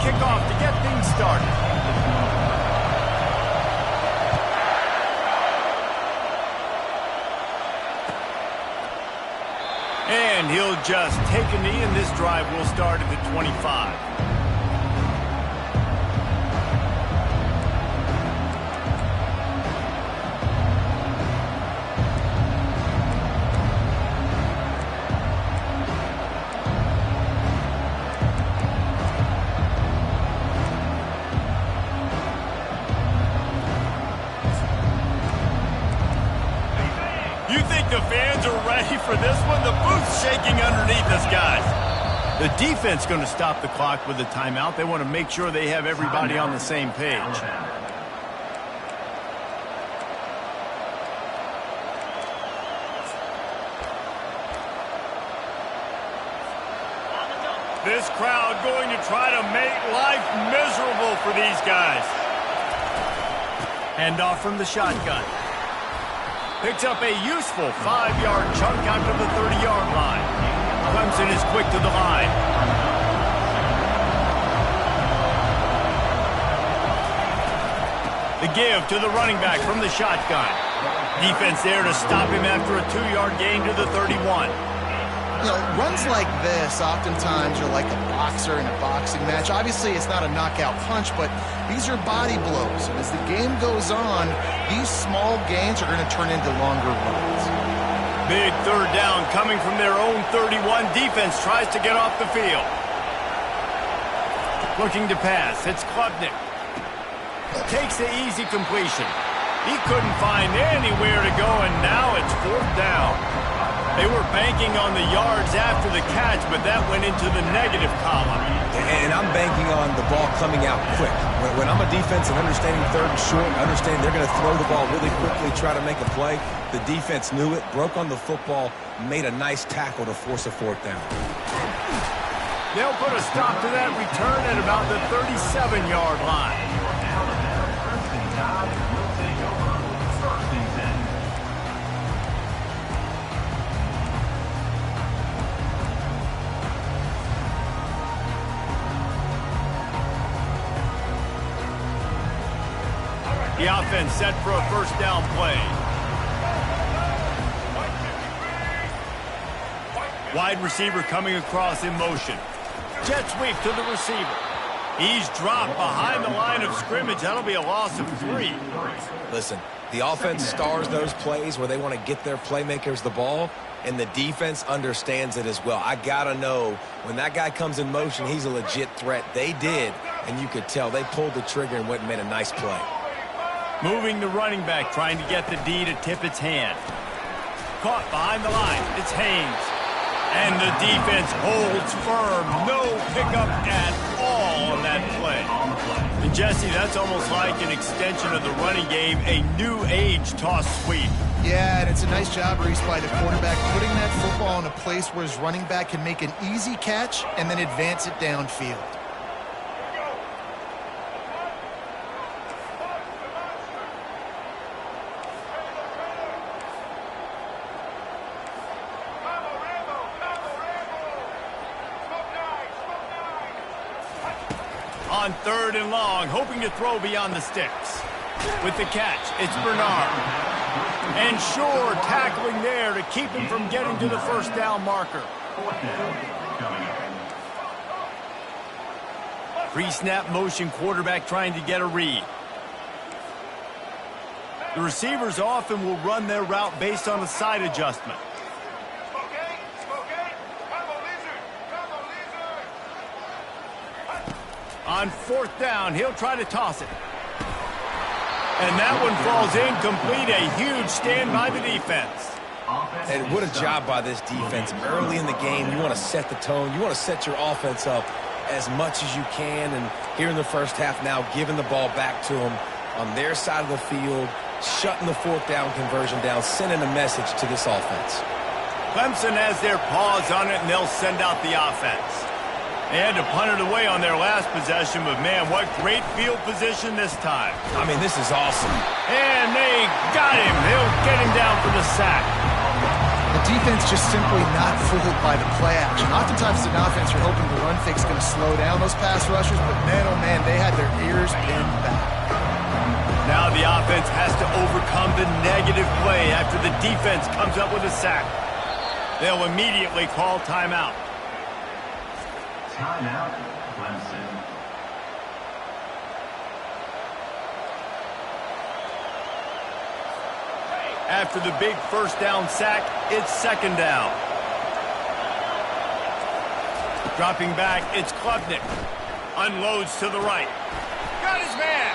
kickoff to get things started. And he'll just take a knee, and this drive will start at the 25. You think the fans are ready for this one? The booth's shaking underneath us, guys. The defense going to stop the clock with a timeout. They want to make sure they have everybody on the same page. This crowd going to try to make life miserable for these guys. Handoff from the shotgun. Picks up a useful 5-yard chunk out to the 30-yard line. Clemson is quick to the line. The give to the running back from the shotgun. Defense there to stop him after a 2-yard gain to the 31. You know, runs like this oftentimes are like a boxer in a boxing match. Obviously, it's not a knockout punch, but these are body blows. And as the game goes on, these small gains are going to turn into longer runs. Big third down coming from their own 31. Defense tries to get off the field. Looking to pass. It's Klubnik. Takes the easy completion. He couldn't find anywhere to go, and now it's 4th down. They were banking on the yards after the catch, but that went into the negative column. And I'm banking on the ball coming out quick. When I'm a defense and understanding 3rd and short, understand they're going to throw the ball really quickly, try to make a play. The defense knew it, broke on the football, made a nice tackle to force a 4th down. They'll put a stop to that return at about the 37-yard line. The offense set for a 1st down play. Wide receiver coming across in motion. Jet sweep to the receiver. He's dropped behind the line of scrimmage. That'll be a loss of 3. Listen, the offense stars those plays where they want to get their playmakers the ball, and the defense understands it as well. I got to know when that guy comes in motion, he's a legit threat. They did, and you could tell they pulled the trigger and went and made a nice play. Moving the running back, trying to get the D to tip its hand. Caught behind the line. It's Haynes. And the defense holds firm. No pickup at all on that play. And Jesse, that's almost like an extension of the running game, a new age toss sweep. Yeah, and it's a nice job, Reese, by the quarterback, putting that football in a place where his running back can make an easy catch and then advance it downfield. On 3rd and long, hoping to throw beyond the sticks. With the catch, it's Bernard. And Shore tackling there to keep him from getting to the 1st down marker. Pre-snap motion, quarterback trying to get a read. The receivers often will run their route based on a side adjustment. On 4th down, he'll try to toss it. And that one falls incomplete. A huge stand by the defense. And what a job by this defense. Early in the game, you want to set the tone. You want to set your offense up as much as you can. And here in the first half now, giving the ball back to them on their side of the field, shutting the 4th down conversion down, sending a message to this offense. Clemson has their paws on it, and they'll send out the offense. They had to punt it away on their last possession, but man, what great field position this time. I mean, this is awesome. And they got him. They'll get him down for the sack. The defense just simply not fooled by the play action. Oftentimes, as an offense, you're hoping the run fake's going to slow slow down those pass rushers, but man, oh man, they had their ears pinned back. Now the offense has to overcome the negative play after the defense comes up with a sack. They'll immediately call timeout. Timeout, Clemson. After the big first down sack, it's second down. Dropping back, it's Klubnik. Unloads to the right. Got his man.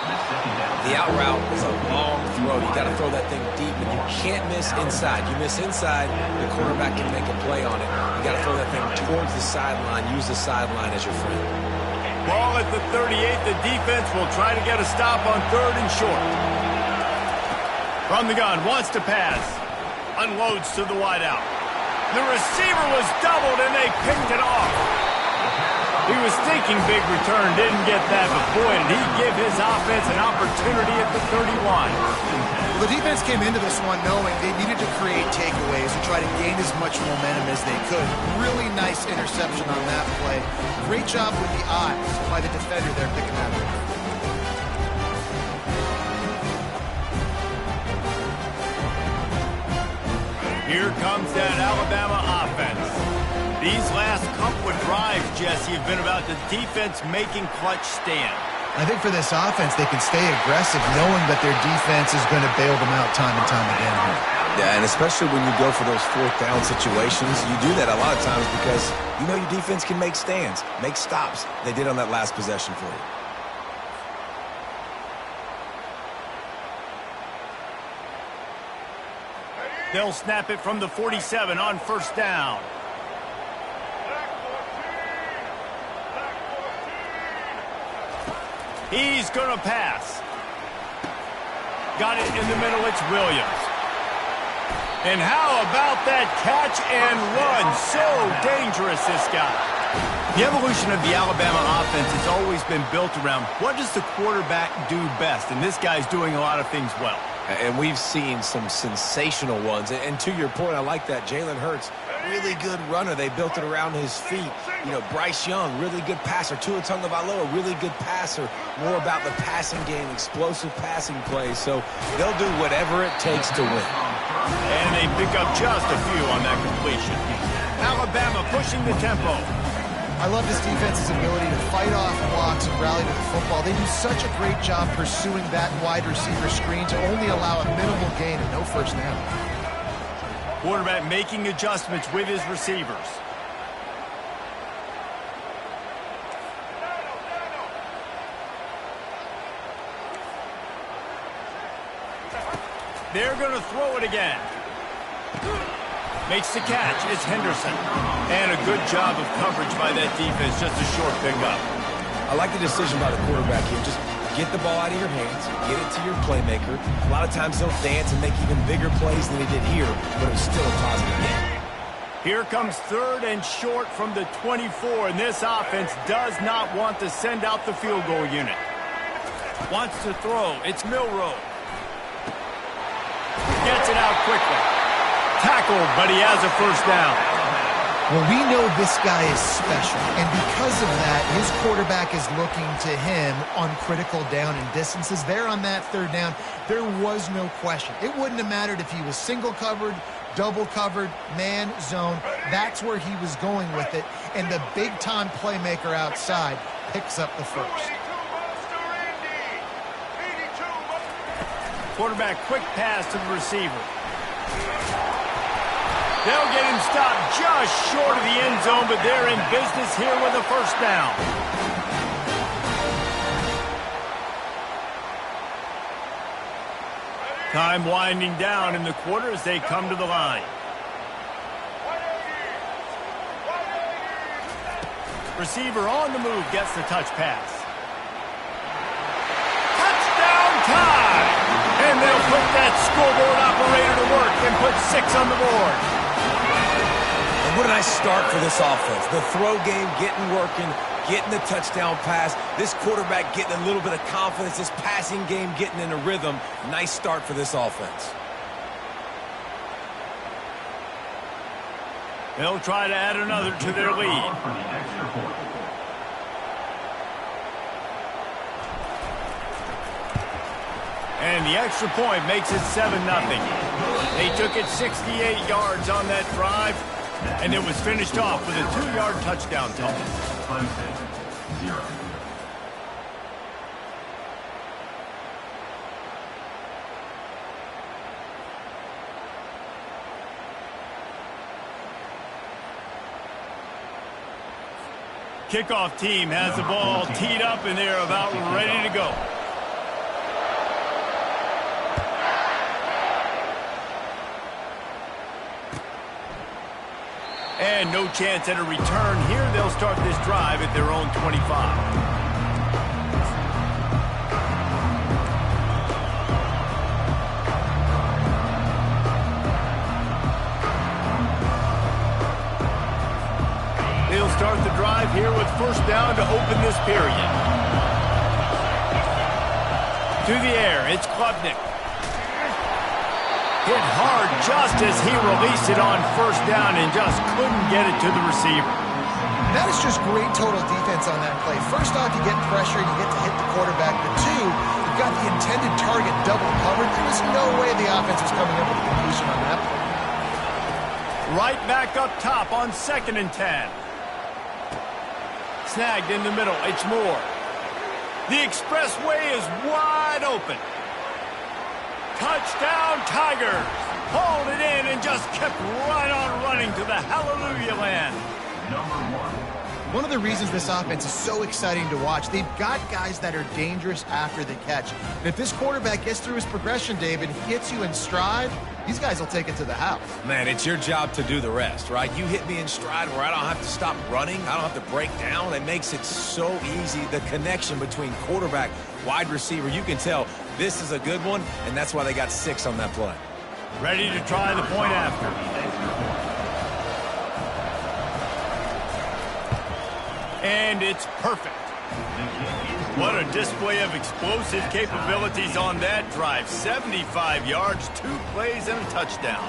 The out route is a long throw. You got to throw that thing deep, and you can't miss inside. You miss inside, the quarterback can make a play on it. You got to throw that thing towards the sideline. Use the sideline as your friend. Ball at the 38. The defense will try to get a stop on third and short. From the gun, wants to pass. Unloads to the wideout. The receiver was doubled, and they picked it off. He was thinking big return, didn't get that, but boy, did he give his offense an opportunity at the 31. Well, the defense came into this one knowing they needed to create takeaways and try to gain as much momentum as they could. Really nice interception on that play. Great job with the eyes by the defender there picking that up. Here comes that Alabama offense. These last couple of drives, Jesse, have been about the defense making clutch stands. I think for this offense, they can stay aggressive knowing that their defense is going to bail them out time and time again here. Yeah, and especially when you go for those fourth down situations, you do that a lot of times because you know your defense can make stands, make stops. They did on that last possession for you. They'll snap it from the 47 on first down. He's going to pass. Got it in the middle. It's Williams. And how about that catch and run? So dangerous, this guy. The evolution of the Alabama offense has always been built around what does the quarterback do best? And this guy's doing a lot of things well. And we've seen some sensational ones. And to your point, I like that. Jalen Hurts, really good runner. They built it around his feet. You know, Bryce Young, really good passer. Tua Tagovailoa, really good passer. More about the passing game, explosive passing plays. So they'll do whatever it takes to win. And they pick up just a few on that completion. Alabama pushing the tempo. I love this defense's ability to fight off blocks and rally to the football. They do such a great job pursuing that wide receiver screen to only allow a minimal gain and no first down. Quarterback making adjustments with his receivers. They're going to throw it again. Makes the catch. It's Henderson. And a good job of coverage by that defense. Just a short pickup. I like the decision by the quarterback here. Just get the ball out of your hands. Get it to your playmaker. A lot of times he'll dance and make even bigger plays than he did here, but it was still a positive game. Here comes third and short from the 24, and this offense does not want to send out the field goal unit. Wants to throw. It's Milroe. Gets it out quickly. Tackled, but he has a first down. Well, we know this guy is special, and because of that, his quarterback is looking to him on critical down and distances. There on that third down, there was no question. It wouldn't have mattered if he was single covered, double covered, man, zone. That's where he was going with it, and the big-time playmaker outside picks up the first. Quarterback quick pass to the receiver. They'll get him stopped just short of the end zone, but they're in business here with a first down. Time winding down in the quarter as they come to the line. Receiver on the move gets the touch pass. Touchdown time! And they'll put that scoreboard operator to work and put 6 on the board. What a nice start for this offense. The throw game getting working, getting the touchdown pass. This quarterback getting a little bit of confidence. This passing game getting in a rhythm. Nice start for this offense. They'll try to add another to their lead. And the extra point makes it 7-0. They took it 68 yards on that drive, and it was finished off with a 2-yard touchdown toss. Kickoff team has the ball teed up, and they're about ready to go. And no chance at a return here. They'll start this drive at their own 25. They'll start the drive here with first down to open this period. To the air, it's Klubnik. Hit hard just as he released it on first down and just couldn't get it to the receiver. That is just great total defense on that play. First off, you get pressure and you get to hit the quarterback. But two, you've got the intended target double covered. There was no way the offense was coming up with a completion on that play. Right back up top on 2nd and 10. Snagged in the middle, it's Moore. The expressway is wide open. Touchdown, Tigers. Hauled it in and just kept right on running to the hallelujah land. One of the reasons this offense is so exciting to watch, they've got guys that are dangerous after the catch. And if this quarterback gets through his progression, David, hits you in stride, these guys will take it to the house. Man, it's your job to do the rest, right? You hit me in stride where I don't have to stop running. I don't have to break down. It makes it so easy. The connection between quarterback, wide receiver, you can tell this is a good one, and that's why they got 6 on that play. Ready to try the point after. And it's perfect. What a display of explosive capabilities on that drive. 75 yards, 2 plays, and a touchdown.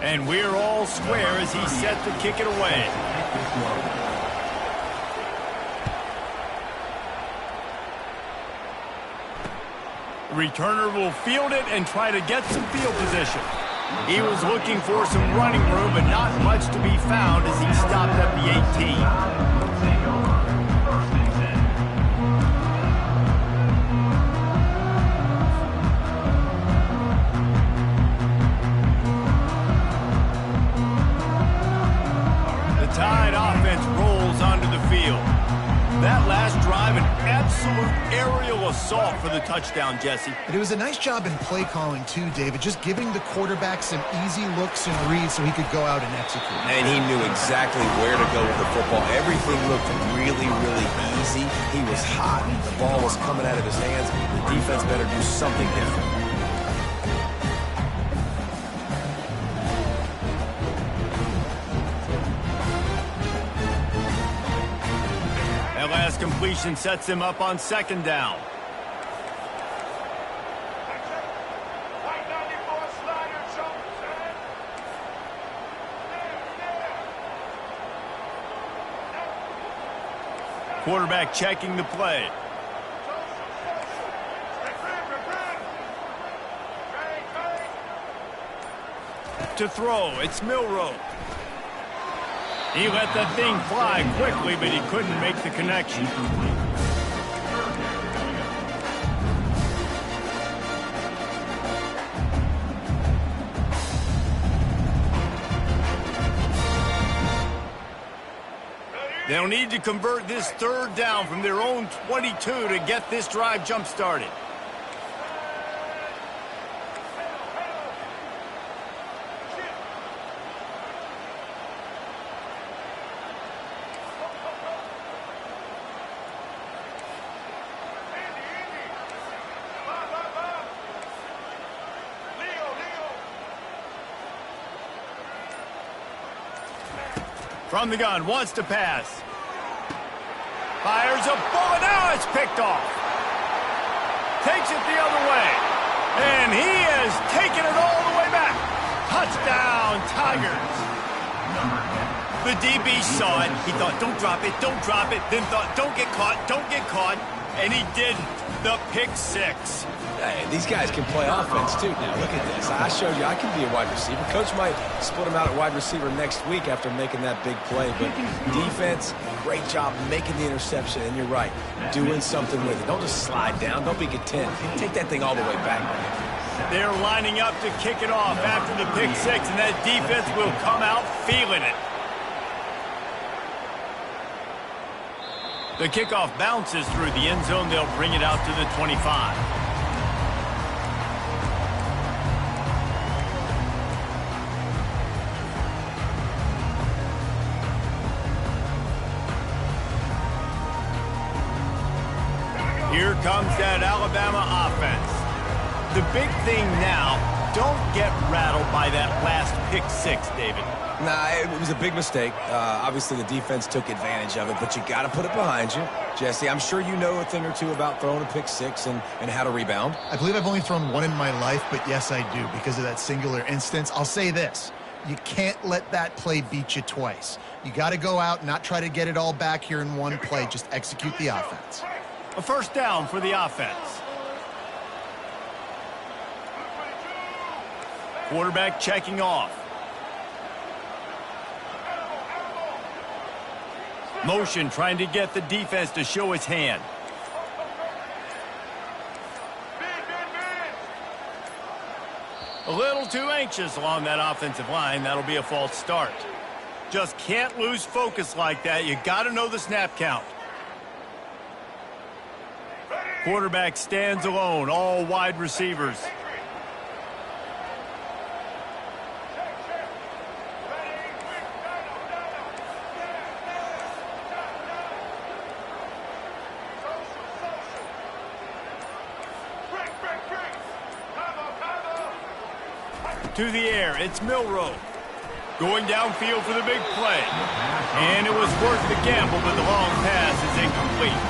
And we're all square as he's set to kick it away. Returner will field it and try to get some field position. He was looking for some running room, but not much to be found as he stopped at the 18. The Tide offense rolls onto the field. That last drive, an absolute aerial assault for the touchdown, Jesse. But it was a nice job in play calling, too, David, just giving the quarterback some easy looks and reads so he could go out and execute. And he knew exactly where to go with the football. Everything looked really, really easy. He was hot. The ball was coming out of his hands. The defense better do something different. Last completion sets him up on 2nd down. Quarterback checking the play. To throw, it's Milroe. He let that thing fly quickly, but he couldn't make the connection. They'll need to convert this 3rd down from their own 22 to get this drive jump-started. From the gun, wants to pass. Fires a bullet, now it's picked off. Takes it the other way. And he has He's taking it all the way back. Touchdown, Tigers. The DB saw it. He thought, don't drop it, don't drop it. Then thought, don't get caught, don't get caught. And he didn't. The pick six. Hey, these guys can play offense, too. Now, look at this. I showed you I can be a wide receiver. Coach might split him out at wide receiver next week after making that big play. But defense, great job making the interception. And you're right, doing something with it. Don't just slide down. Don't be content. Take that thing all the way back. They're lining up to kick it off after the pick six, and that defense will come out feeling it. The kickoff bounces through the end zone. They'll bring it out to the 25. Here comes that Alabama offense. The big thing now, don't get rattled by that last pick six, David. Nah, it was a big mistake. Obviously, the defense took advantage of it, but you got to put it behind you. Jesse, I'm sure you know a thing or two about throwing a pick six and how to rebound. I believe I've only thrown one in my life, but yes, I do because of that singular instance. I'll say this. You can't let that play beat you twice. You got to go out and not try to get it all back here in one play. Just execute the offense. A first down for the offense. Quarterback checking off. Motion trying to get the defense to show his hand. A little too anxious along that offensive line. That'll be a false start. Just can't lose focus like that. You got to know the snap count. Quarterback stands alone, all wide receivers. To the air, it's Milroe. Going downfield for the big play. And it was worth the gamble, but the long pass is incomplete.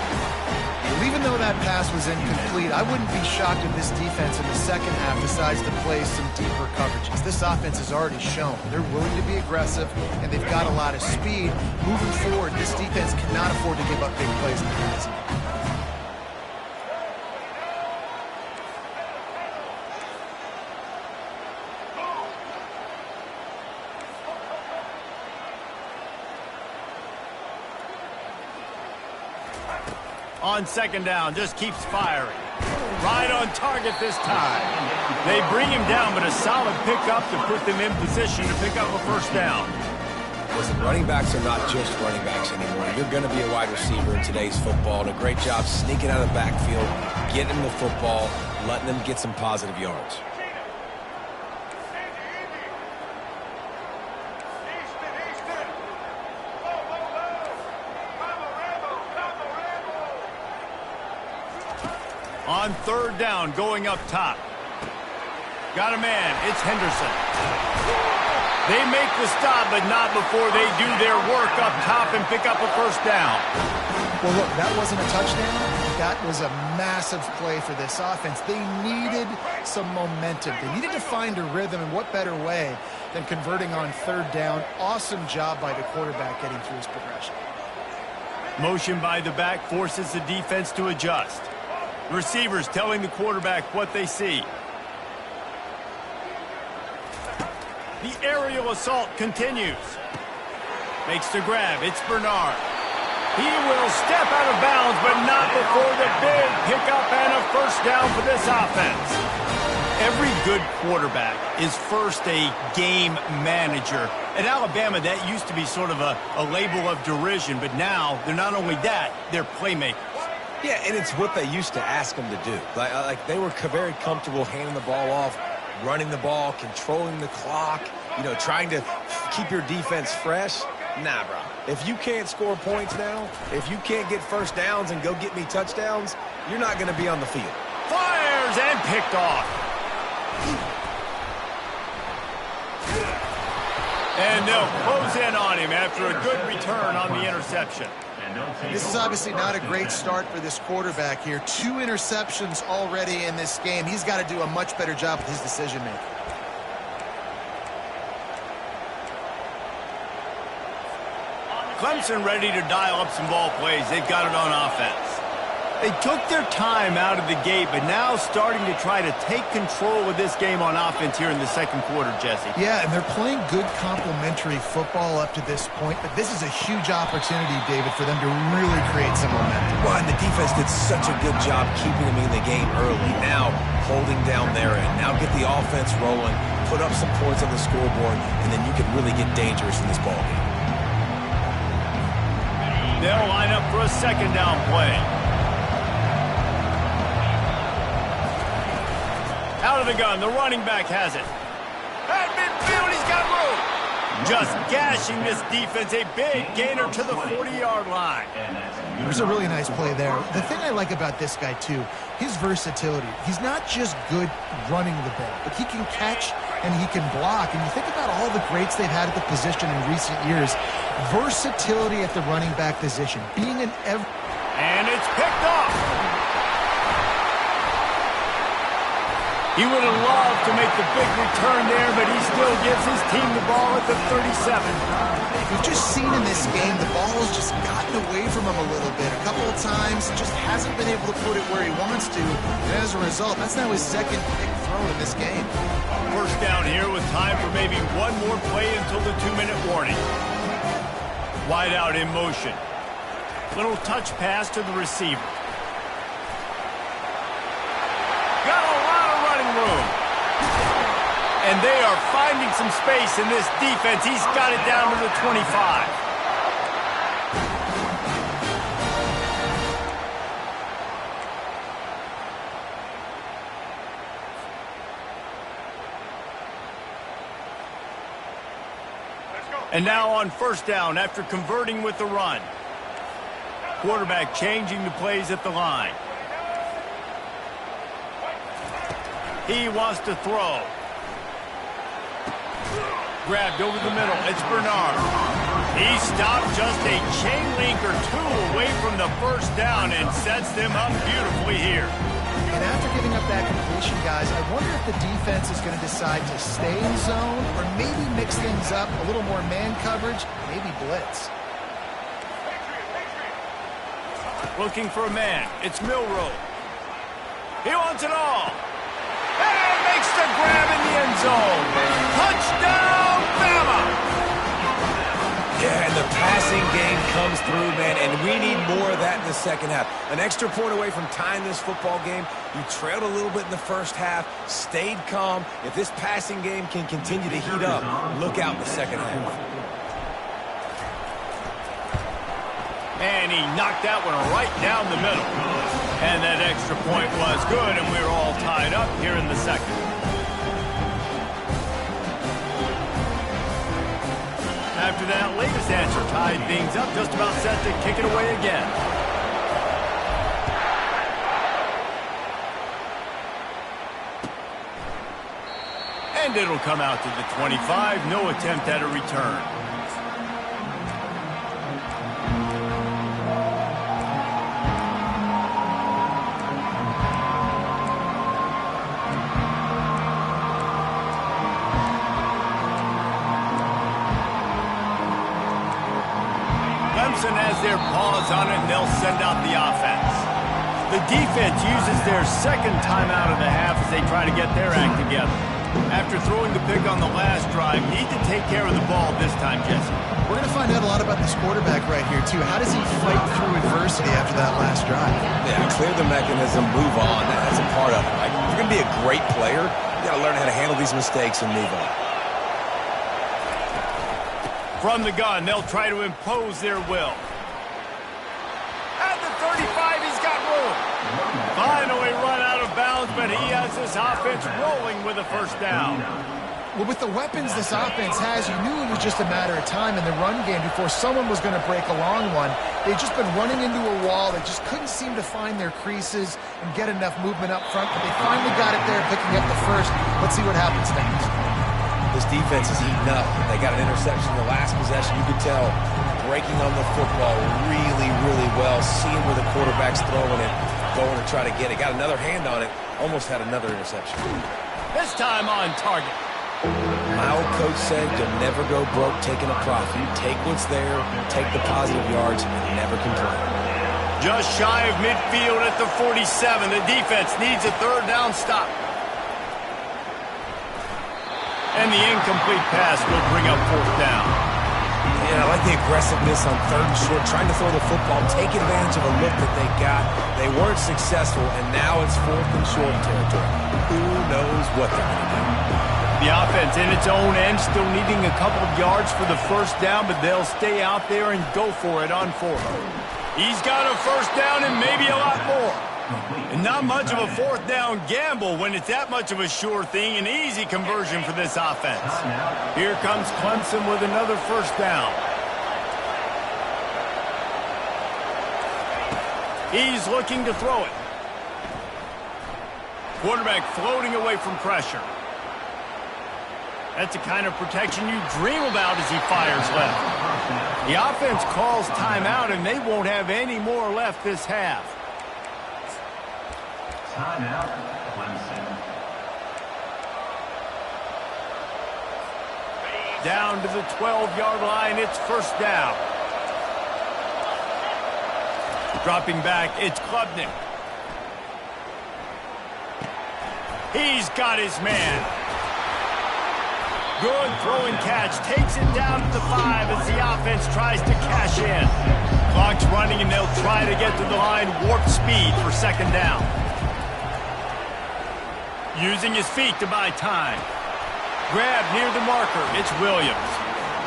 Well, even though that pass was incomplete, I wouldn't be shocked if this defense in the second half decides to play some deeper coverages. This offense has already shown they're willing to be aggressive, and they've got a lot of speed. Moving forward, this defense cannot afford to give up big plays in the passing game. On second down, just keeps firing. Right on target this time. They bring him down, but a solid pickup to put them in position to pick up a first down. Listen, running backs are not just running backs anymore. You're going to be a wide receiver in today's football. And a great job sneaking out of the backfield, getting them the football, letting them get some positive yards. On third down, going up top. Got a man. It's Henderson. They make the stop, but not before they do their work up top and pick up a first down. Well, look, that wasn't a touchdown. That was a massive play for this offense. They needed some momentum. They needed to find a rhythm, and what better way than converting on third down. Awesome job by the quarterback getting through his progression. Motion by the back forces the defense to adjust. Receivers telling the quarterback what they see. The aerial assault continues. Makes the grab. It's Bernard. He will step out of bounds, but not before the big pickup and a first down for this offense. Every good quarterback is first a game manager. At Alabama, that used to be sort of a label of derision, but now they're not only that, they're playmakers. Yeah, and it's what they used to ask them to do. Like they were very comfortable handing the ball off, running the ball, controlling the clock, trying to keep your defense fresh. Nah, bro. If you can't score points now, if you can't get first downs and go get me touchdowns, you're not going to be on the field. Fires and picked off. And they'll close in on him after a good return on the interception. This is obviously not a great start for this quarterback here. 2 interceptions already in this game. He's got to do a much better job with his decision-making. Clemson ready to dial up some ball plays. They've got it on offense. They took their time out of the gate, but now starting to try to take control of this game on offense here in the second quarter, Jesse. Yeah, and they're playing good complementary football up to this point, but this is a huge opportunity, David, for them to really create some momentum. Well, and the defense did such a good job keeping them in the game early. Now, holding down their end. Now get the offense rolling, put up some points on the scoreboard, and then you can really get dangerous in this ball game. They'll line up for a second down play. Out of the gun, the running back has it. At midfield, he's got room. Just gashing this defense, a big gainer to the 40-yard line. There's a really nice play there. The thing I like about this guy, too, his versatility. He's not just good running the ball, but he can catch and he can block. And you think about all the greats they've had at the position in recent years. Versatility at the running back position. Being an And it's picked off. He would have loved to make the big return there, but he still gives his team the ball at the 37. We've just seen in this game the ball has just gotten away from him a little bit. A couple of times, just hasn't been able to put it where he wants to. And as a result, that's now his second big throw in this game. First down here with time for maybe one more play until the 2-minute warning. Wide out in motion. Little touch pass to the receiver. Got a lot of running room. And they are finding some space in this defense. He's got it down to the 25. And now on first down after converting with the run. Quarterback changing the plays at the line. He wants to throw. Grabbed over the middle. It's Bernard. He stopped just a chain link or two away from the first down and sets them up beautifully here. And after giving up that completion, guys, I wonder if the defense is going to decide to stay in zone or maybe mix things up, a little more man coverage, maybe blitz. Looking for a man. It's Milroe. He wants it all. And makes the grab in the end zone. Touchdown, Bama! Yeah, and the passing game comes through, man, and we need more of that in the second half. An extra point away from tying this football game. You trailed a little bit in the first half, stayed calm. If this passing game can continue to heat up, look out in the second half. And he knocked that one right down the middle. And that extra point was good, and we're all tied up here in the second. After that latest answer tied things up, just about set to kick it away again. And it'll come out to the 25. No attempt at a return. Clemson has their paws on it, and they'll send out the offense. The defense uses their second timeout of the half as they try to get their act together. After throwing the pick on the last drive, need to take care of the ball this time, Jesse. We're going to find out a lot about this quarterback right here, too. How does he fight through adversity after that last drive? Yeah, clear the mechanism, move on. That's a part of it, right? If you're going to be a great player, you got to learn how to handle these mistakes and move on. From the gun, they'll try to impose their will. At the 35, he's got room. Finally run out of bounds, but he has this offense rolling with a first down. Well, with the weapons this offense has, you knew it was just a matter of time in the run game before someone was going to break a long one. They've just been running into a wall. They just couldn't seem to find their creases and get enough movement up front, but they finally got it there, picking up the first. Let's see what happens next. This defense is heating up. They got an interception in the last possession. You could tell breaking on the football really, really well, seeing where the quarterback's throwing it, going to try to get it. Got another hand on it, almost had another interception. This time on target. My old coach said you'll never go broke taking a profit. Take what's there, take the positive yards, and never complain. Just shy of midfield at the 47. The defense needs a third down stop. And the incomplete pass will bring up fourth down. Yeah, I like the aggressiveness on third and short, trying to throw the football, take advantage of a look that they got. They weren't successful, and now it's fourth and short territory. Who knows what they're going to do? The offense in its own end, still needing a couple of yards for the first down, but they'll stay out there and go for it on fourth. He's got a first down and maybe a lot more. And not much of a fourth down gamble when it's that much of a sure thing, an easy conversion for this offense. Here comes Clemson with another first down. He's looking to throw it. Quarterback floating away from pressure. That's the kind of protection you dream about as he fires left. The offense calls timeout, and they won't have any more left this half. Timeout, Clemson. Down to the 12-yard line, it's first down. Dropping back, it's Klubnik. He's got his man. Good throw and catch. Takes it down to the 5 as the offense tries to cash in. Clock's running, and they'll try to get to the line warp speed for second down. Using his feet to buy time. Grab near the marker. It's Williams.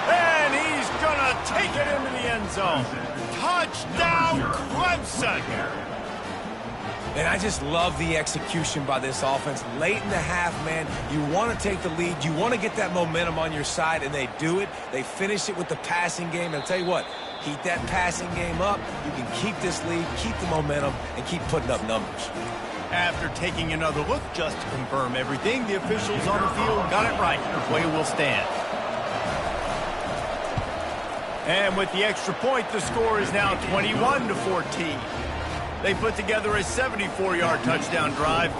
And he's going to take it into the end zone. Touchdown, Clemson! And I just love the execution by this offense. Late in the half, man, you want to take the lead. You want to get that momentum on your side, and they do it. They finish it with the passing game. And I'll tell you what, keep that passing game up. You can keep this lead, keep the momentum, and keep putting up numbers. After taking another look just to confirm everything, the officials on the field got it right. The play will stand. And with the extra point, the score is now 21-14. They put together a 74-yard touchdown drive,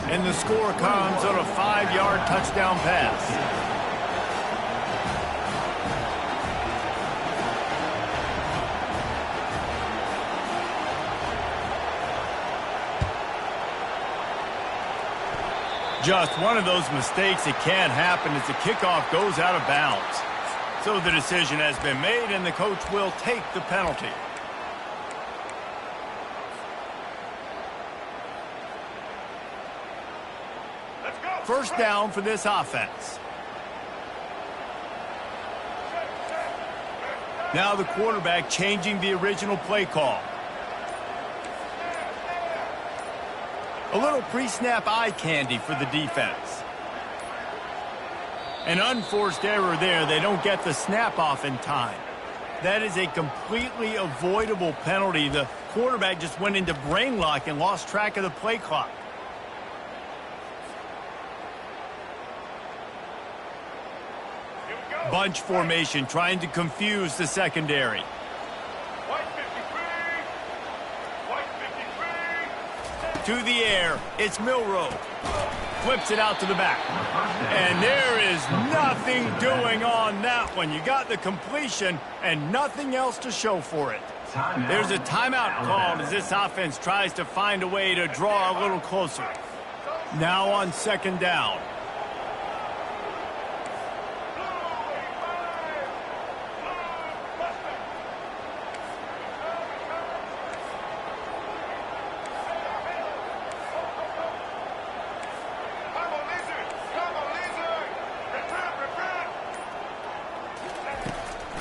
and the score comes on a 5-yard touchdown pass. Just one of those mistakes that can't happen as the kickoff goes out of bounds. So the decision has been made, and the coach will take the penalty. First down for this offense. Now the quarterback changing the original play call. A little pre-snap eye candy for the defense. An unforced error there. They don't get the snap off in time. That is a completely avoidable penalty. The quarterback just went into brain lock and lost track of the play clock. Bunch formation trying to confuse the secondary. To the air, it's Milroe. Flips it out to the back. And there is nothing doing on that one. You got the completion and nothing else to show for it. There's a timeout called as this offense tries to find a way to draw a little closer. Now on second down.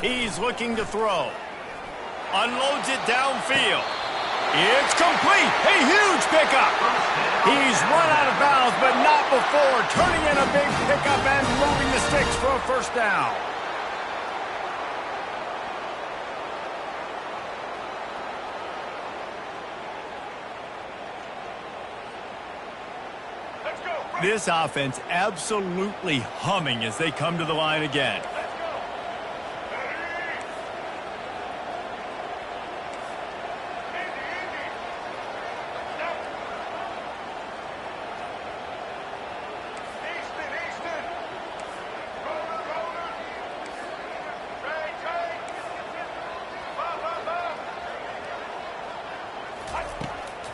He's looking to throw. Unloads it downfield. It's complete. A huge pickup. He's run out of bounds, but not before turning in a big pickup and moving the sticks for a first down. This offense absolutely humming as they come to the line again.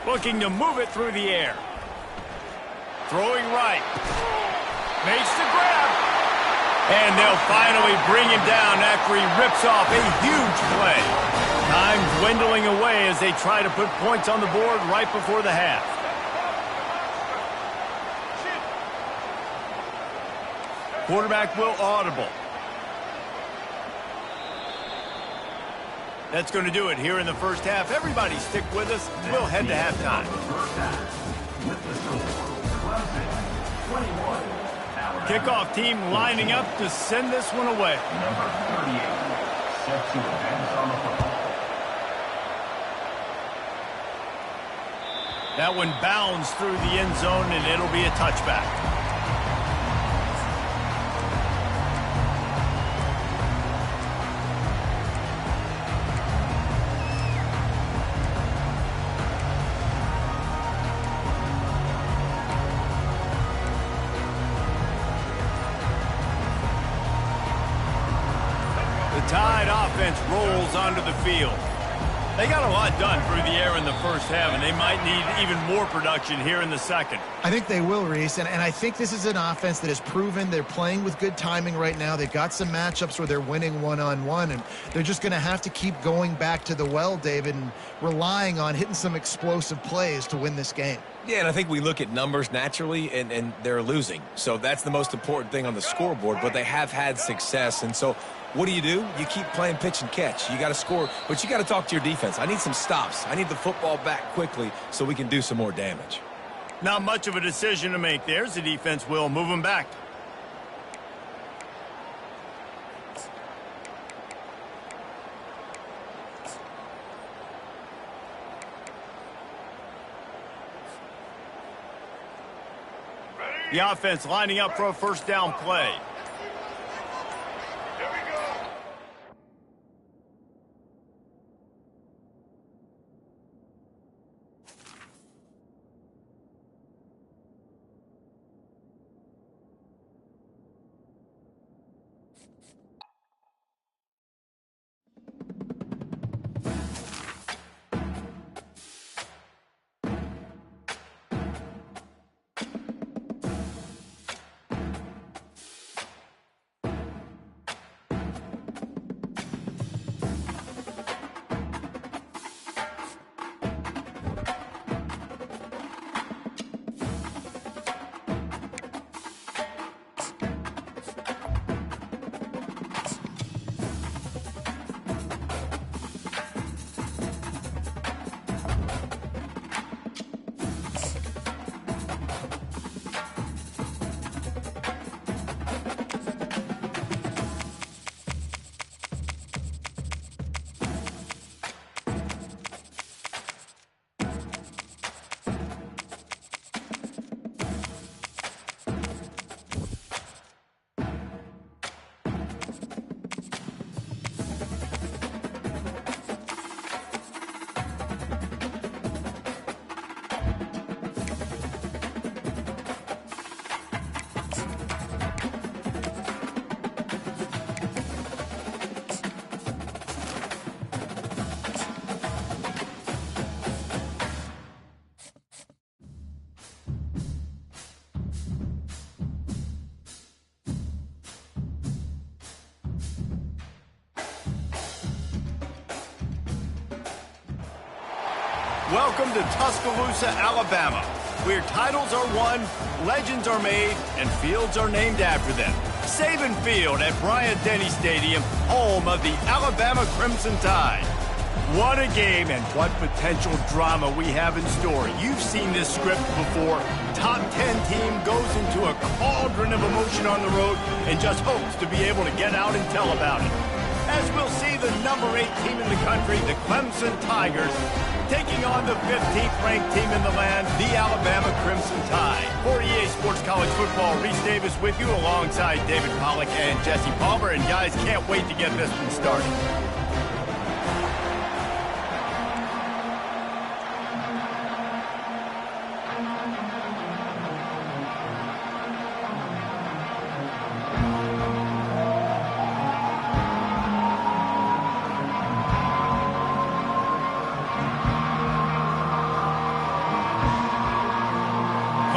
Looking to move it through the air. Throwing right. Makes the grab. And they'll finally bring him down after he rips off a huge play. Time dwindling away as they try to put points on the board right before the half. Quarterback will audible. That's going to do it here in the first half. Everybody stick with us. We'll head to halftime. Kickoff team lining up to send this one away. Number 38, set to advance on the football. That one bounds through the end zone, and it'll be a touchback. The Tide offense rolls onto the field. They got a lot done through the air in the first half, and they might need even more production here in the second. I think they will, Reese, and I think this is an offense that has proven they're playing with good timing right now. They've got some matchups where they're winning one-on-one, and they're just going to have to keep going back to the well, David, and relying on hitting some explosive plays to win this game. Yeah, and I think we look at numbers naturally, and they're losing. So that's the most important thing on the scoreboard, but they have had success. And so what do? You keep playing pitch and catch. You got to score, but you got to talk to your defense. I need some stops. I need the football back quickly so we can do some more damage. Not much of a decision to make there. The defense will move him back. The offense lining up for a first down play. Welcome to Tuscaloosa, Alabama, where titles are won, legends are made, and fields are named after them. Saban Field at Bryant-Denny Stadium, home of the Alabama Crimson Tide. What a game and what potential drama we have in store. You've seen this script before. Top 10 team goes into a cauldron of emotion on the road and just hopes to be able to get out and tell about it. As we'll see the number 8 team in the country, the Clemson Tigers, taking on the 15th ranked team in the land, the Alabama Crimson Tide. For EA Sports College Football, Reese Davis with you alongside David Pollack and Jesse Palmer. And guys, can't wait to get this one started.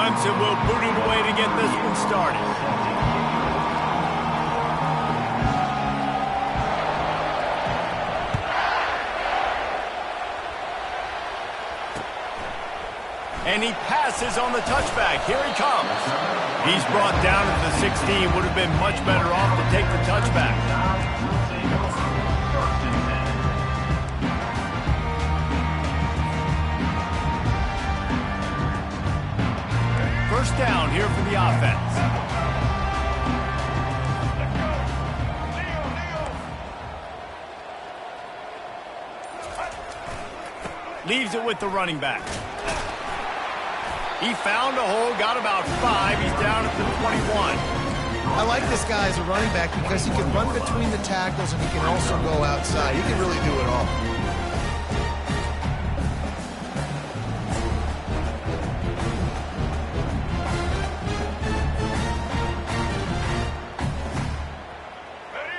Clemson will boot it away to get this one started. And he passes on the touchback. Here he comes. He's brought down at the 16. Would have been much better off to take the touchback. First down here for the offense. Leaves it with the running back. He found a hole, got about 5. He's down at the 21. I like this guy as a running back because he can run between the tackles and he can also go outside. He can really do it all.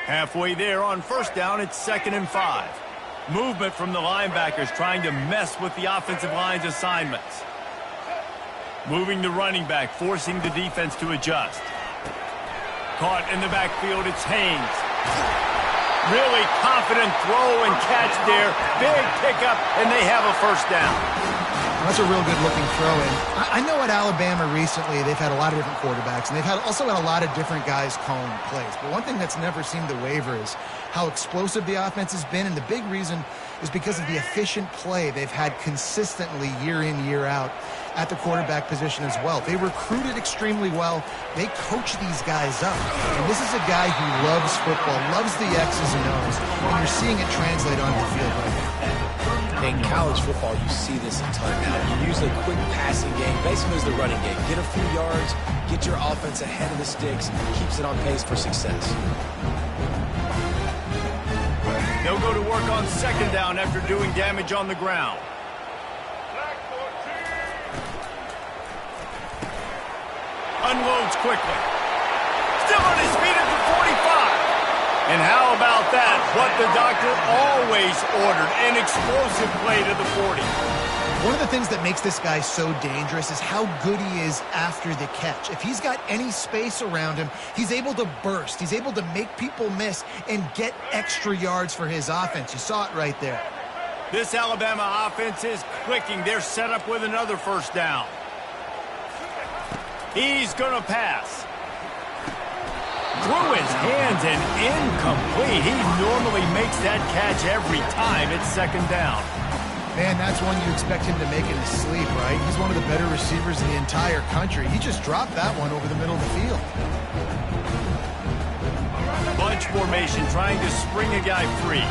Halfway there on first down, it's 2nd and 5. Movement from the linebackers trying to mess with the offensive line's assignments. Moving the running back, forcing the defense to adjust. Caught in the backfield, it's Haynes. Really confident throw and catch there. Big pickup, and they have a first down. That's a real good-looking throw-in. I know at Alabama recently they've had a lot of different quarterbacks, and they've also had a lot of different guys calling plays. But one thing that's never seemed to waver is how explosive the offense has been, and the big reason is because of the efficient play they've had consistently year in, year out at the quarterback position as well. They recruited extremely well. They coach these guys up. And this is a guy who loves football, loves the X's and O's, and you're seeing it translate onto the field right now. In college football, you see this a ton now. You use a quick passing game, basically as the running game. Get a few yards, get your offense ahead of the sticks, keeps it on pace for success. They'll go to work on 2nd down after doing damage on the ground. Unloads quickly. Still on his feet at the 45. And how about that? What the doctor always ordered, an explosive play to the 40. One of the things that makes this guy so dangerous is how good he is after the catch. If he's got any space around him, he's able to burst. He's able to make people miss and get extra yards for his offense. You saw it right there. This Alabama offense is clicking. They're set up with another first down. He's going to pass. Through his hands and incomplete. He normally makes that catch every time. It's 2nd down. Man, that's one you expect him to make in his sleep, right? He's one of the better receivers in the entire country. He just dropped that one over the middle of the field. Bunch formation, trying to spring a guy free.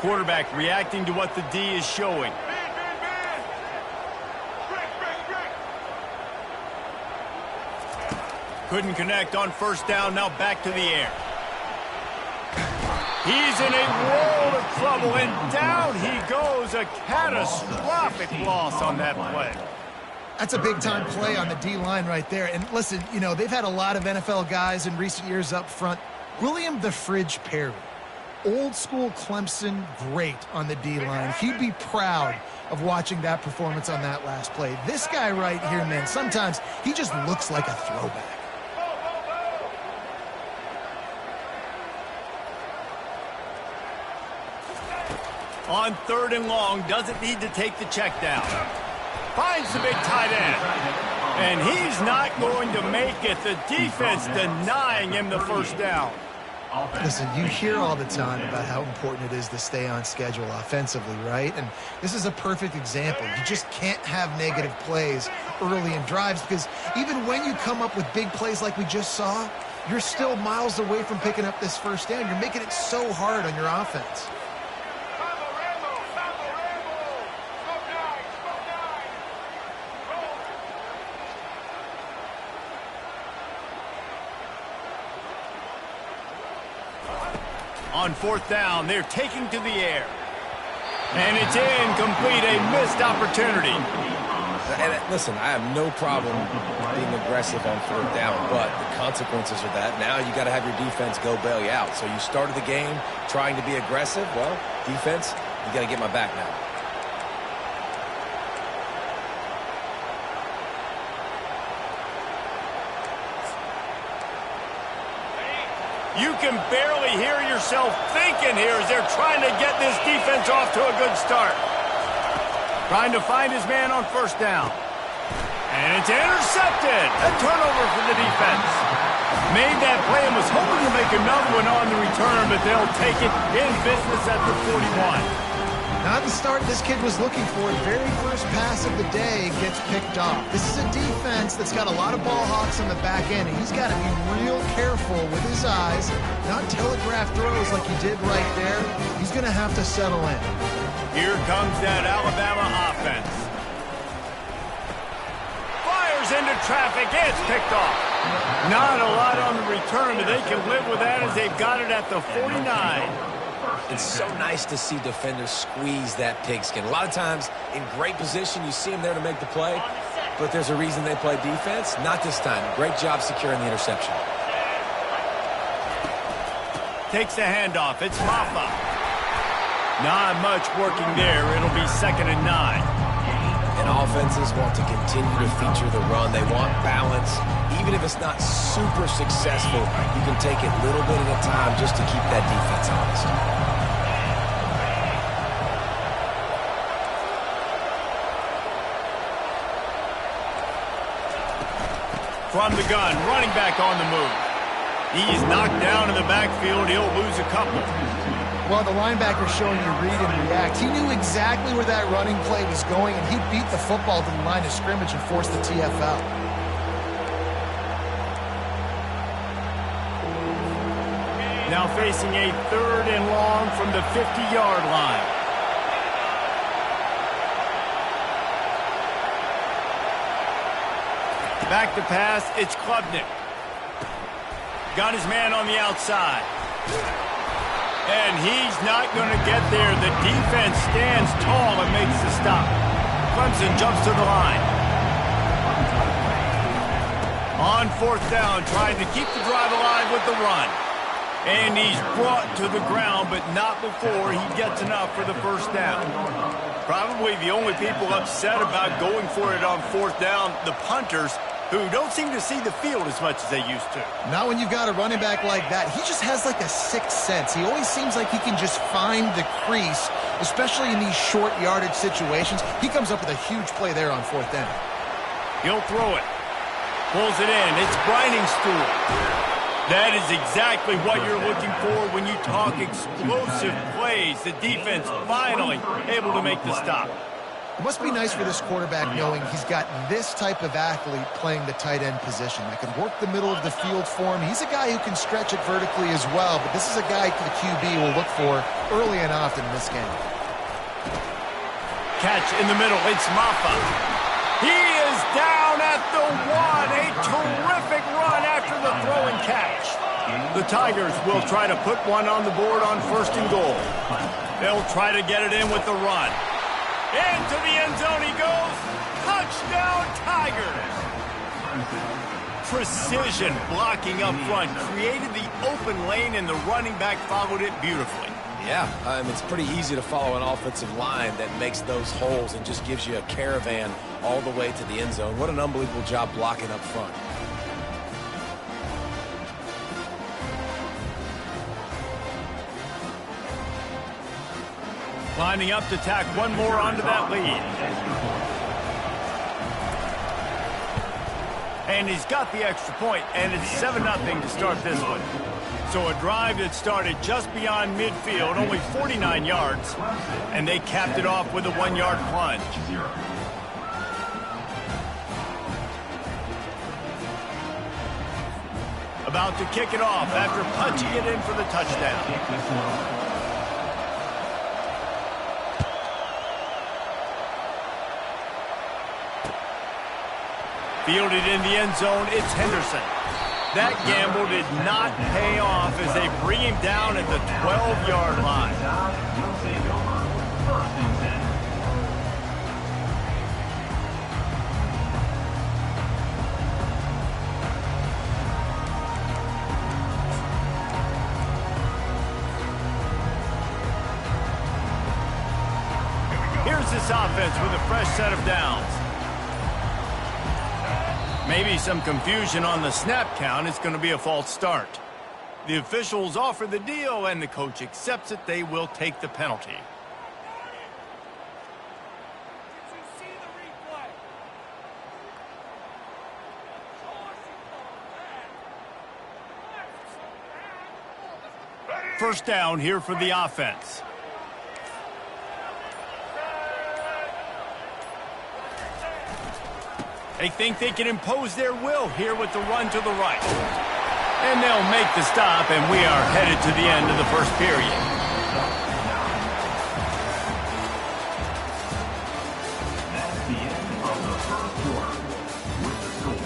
Quarterback reacting to what the D is showing. Couldn't connect on first down, now back to the air. He's in a world of trouble, and down he goes. A catastrophic loss on that play. That's a big-time play on the D-line right there. And listen, you know, they've had a lot of NFL guys in recent years up front. William the Fridge Perry, old-school Clemson great on the D-line. He'd be proud of watching that performance on that last play. This guy right here, man, sometimes he just looks like a throwback. On 3rd and long, doesn't need to take the check down. Finds the big tight end. And he's not going to make it. The defense denying him the first down. Listen, you hear all the time about how important it is to stay on schedule offensively, right? And this is a perfect example. You just can't have negative plays early in drives because even when you come up with big plays like we just saw, you're still miles away from picking up this first down. You're making it so hard on your offense. On 4th down, they're taking to the air. And it's incomplete, a missed opportunity. And listen, I have no problem being aggressive on fourth down, but the consequences of that, now you got to have your defense go bail you out. So you started the game trying to be aggressive. Well, defense, you got to get my back now. You can barely hear yourself thinking here as they're trying to get this defense off to a good start. Trying to find his man on first down. And it's intercepted. A turnover for the defense. Made that play and was hoping to make another one on the return, but they'll take it in business at the 41. Not the start this kid was looking for. Very first pass of the day gets picked off. This is a defense that's got a lot of ball hawks on the back end, and he's got to be real careful with his eyes, not telegraph throws like he did right there. He's going to have to settle in. Here comes that Alabama offense. Fires into traffic. It's picked off. Not a lot on the return, but they can live with that as they've got it at the 49. It's so nice to see defenders squeeze that pigskin. A lot of times, in great position, you see them there to make the play, but there's a reason they play defense. Not this time. Great job securing the interception. Takes the handoff. It's Maffa. Not much working there. It'll be 2nd and 9. And offenses want to continue to feature the run. They want balance. Even if it's not super successful, you can take it little bit at a time just to keep that defense honest. From the gun, running back on the move. He's knocked down in the backfield. He'll lose a couple. Well, the linebacker showing you read and react. He knew exactly where that running play was going, and he beat the football to the line of scrimmage and forced the TFL. Now facing a 3rd and long from the 50-yard line. Back to pass, it's Klubnik. Got his man on the outside. And he's not going to get there. The defense stands tall and makes the stop. Clemson jumps to the line. On 4th down, trying to keep the drive alive with the run. And he's brought to the ground, but not before he gets enough for the first down. Probably the only people upset about going for it on 4th down, the punters, who don't seem to see the field as much as they used to. Not when you've got a running back like that. He just has like a sixth sense. He always seems like he can just find the crease, especially in these short yardage situations. He comes up with a huge play there on 4th down. He'll throw it. Pulls it in. It's Brining Stool. That is exactly what you're looking for when you talk explosive plays. The defense finally able to make the stop. It must be nice for this quarterback knowing he's got this type of athlete playing the tight end position that can work the middle of the field for him. He's a guy who can stretch it vertically as well, but this is a guy the QB will look for early and often in this game. Catch in the middle. It's Maffa. He is down at the 1. A terrific run after the throw and catch. The Tigers will try to put one on the board on 1st and goal. They'll try to get it in with the run. Into the end zone he goes. Touchdown, Tigers. Precision blocking up front created the open lane, and the running back followed it beautifully. Yeah, it's pretty easy to follow an offensive line that makes those holes and just gives you a caravan all the way to the end zone. What an unbelievable job blocking up front. Lining up to tack one more onto that lead. And he's got the extra point, and it's 7-0 to start this one. So a drive that started just beyond midfield, only 49 yards, and they capped it off with a 1-yard plunge. About to kick it off after punching it in for the touchdown. Fielded in the end zone, it's Henderson. That gamble did not pay off as they bring him down at the 12-yard line. goes this offense with a fresh set of downs. Maybe some confusion on the snap count. It's going to be a false start. The officials offer the deal, and the coach accepts it. They will take the penalty. First down here for the offense. They think they can impose their will here with the run to the right. And they'll make the stop, and we are headed to the end of the first period. That's the end of the first quarter. With the score,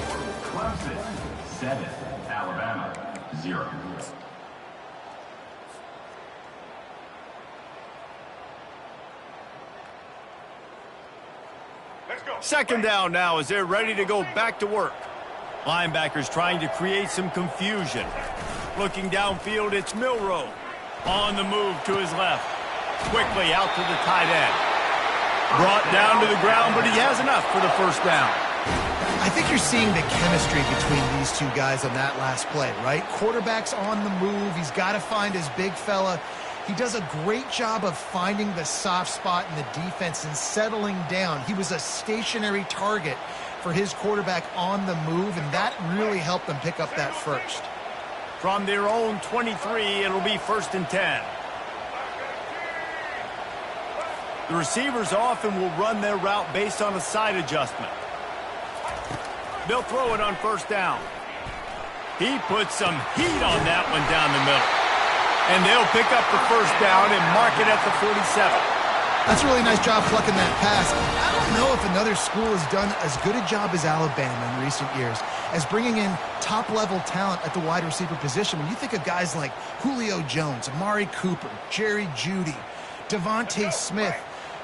Clemson 7, Alabama 0. Second down now as they're ready to go back to work. Linebackers trying to create some confusion. Looking downfield, it's Milroe. On the move to his left. Quickly out to the tight end. Brought down to the ground, but he has enough for the first down. I think you're seeing the chemistry between these two guys on that last play, right? Quarterback's on the move. He's got to find his big fella. He does a great job of finding the soft spot in the defense and settling down. He was a stationary target for his quarterback on the move, and that really helped them pick up that first. From their own 23, it'll be 1st and 10. The receivers often will run their route based on a side adjustment. They'll throw it on first down. He puts some heat on that one down the middle. And they'll pick up the first down and mark it at the 47. That's a really nice job plucking that pass. I don't know if another school has done as good a job as Alabama in recent years as bringing in top-level talent at the wide receiver position. When you think of guys like Julio Jones, Amari Cooper, Jerry Jeudy, Devontae Smith,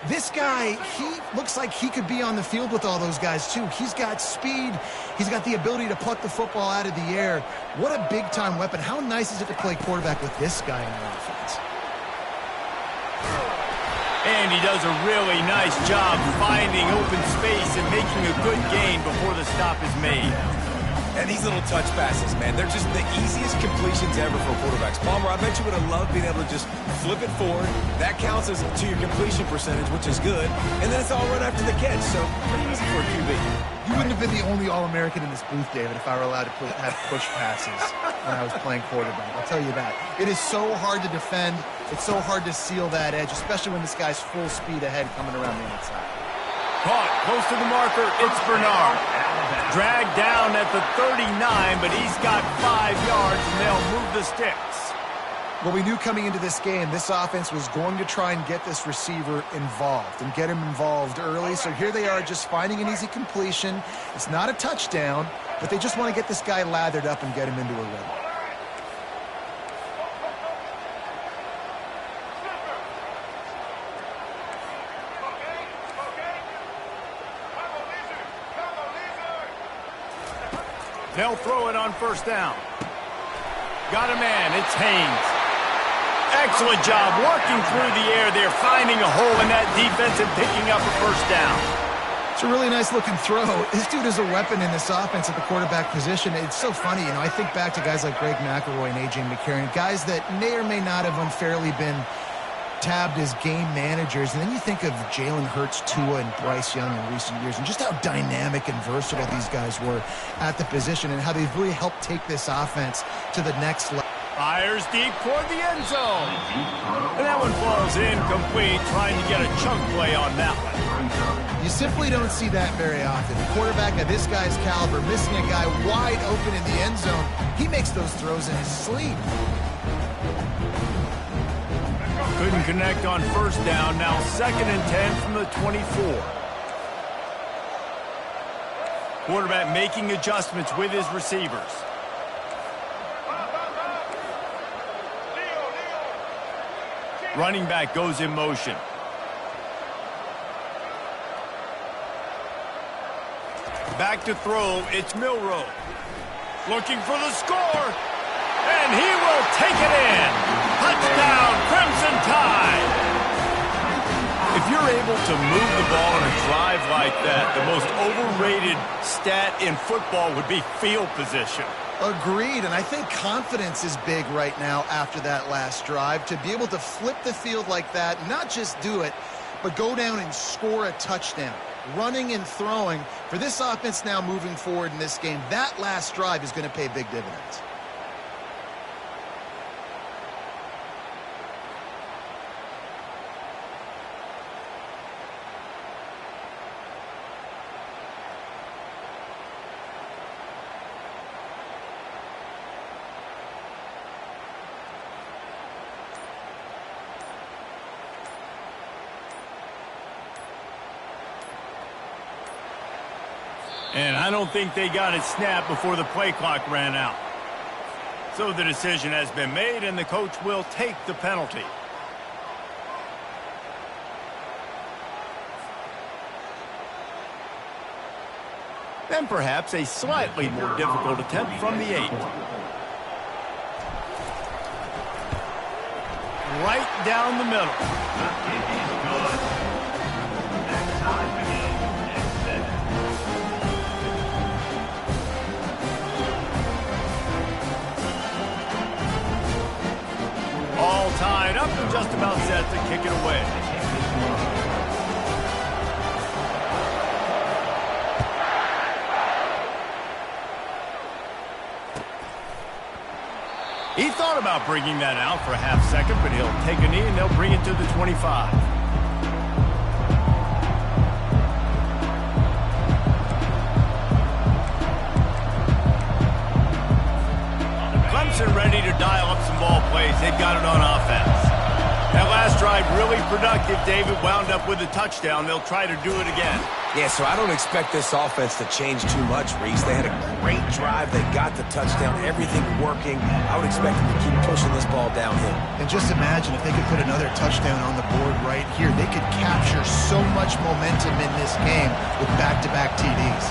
this guy, he looks like he could be on the field with all those guys, too. He's got speed. He's got the ability to pluck the football out of the air. What a big-time weapon. How nice is it to play quarterback with this guy in your offense? And he does a really nice job finding open space and making a good gain before the stop is made. And these little touch passes, man, they're just the easiest completions ever for quarterbacks. Palmer, I bet you would have loved being able to just flip it forward. That counts as to your completion percentage, which is good. And then it's all right after the catch, so pretty easy for a QB. You wouldn't have been the only All-American in this booth, David, if I were allowed to have push passes when I was playing quarterback. I'll tell you that. It is so hard to defend. It's so hard to seal that edge, especially when this guy's full speed ahead coming around the outside. Caught close to the marker, it's Bernard. Dragged down at the 39, but he's got 5 yards, and they'll move the sticks. Well, we knew coming into this game, this offense was going to try and get this receiver involved and get him involved early. So here they are just finding an easy completion. It's not a touchdown, but they just want to get this guy lathered up and get him into a rhythm. They'll throw it on first down. Got a man, it's Haynes. Excellent job working through the air. They're finding a hole in that defense and picking up a first down. It's a really nice looking throw. This dude is a weapon in this offense at the quarterback position. It's so funny, you know, I think back to guys like Greg McElroy and A.J. McCarron, guys that may or may not have unfairly been tabbed as game managers, and then you think of Jalen Hurts, Tua, and Bryce Young in recent years, and just how dynamic and versatile these guys were at the position and how they've really helped take this offense to the next level. Fires deep toward the end zone. And that one falls incomplete, trying to get a chunk play on that one. You simply don't see that very often. A quarterback of this guy's caliber missing a guy wide open in the end zone. He makes those throws in his sleep. Couldn't connect on first down. Now 2nd and 10 from the 24. Quarterback making adjustments with his receivers. Running back goes in motion. Back to throw, it's Milroe. Looking for the score, and he will take it in. Touchdown, Crimson Tide. If you're able to move the ball on a drive like that, the most overrated stat in football would be field position. Agreed, and I think confidence is big right now after that last drive. To be able to flip the field like that, not just do it, but go down and score a touchdown. Running and throwing, for this offense now moving forward in this game, that last drive is going to pay big dividends. And I don't think they got it snapped before the play clock ran out. So the decision has been made, and the coach will take the penalty. Then perhaps a slightly more difficult attempt from the 8. Right down the middle. The kick is good. Next time begin at 7. All tied up and just about set to kick it away. He thought about bringing that out for a half second, but he'll take a knee and they'll bring it to the 25. Clemson ready to dial up some ball plays. They've got it on offense. That last drive really productive. David wound up with a touchdown. They'll try to do it again. Yeah, so I don't expect this offense to change too much, Reese. They had a great drive. They got the touchdown. Everything working. I would expect them to keep pushing this ball downhill. And just imagine if they could put another touchdown on the board right here. They could capture so much momentum in this game with back-to-back TDs.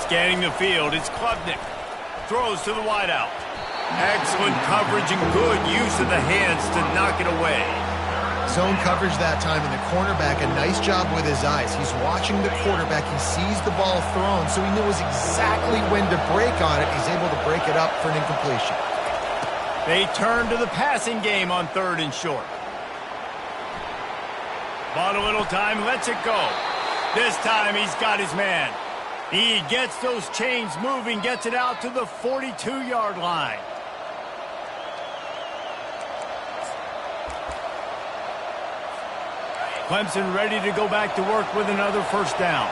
Scanning the field, it's Klubnik. Throws to the wideout. Excellent coverage and good use of the hands to knock it away. Zone coverage that time, and the cornerback, a nice job with his eyes. He's watching the quarterback. He sees the ball thrown, so he knows exactly when to break on it. He's able to break it up for an incompletion. They turn to the passing game on 3rd and short. Bought a little time, lets it go. This time he's got his man. He gets those chains moving, gets it out to the 42-yard line. Clemson ready to go back to work with another first down.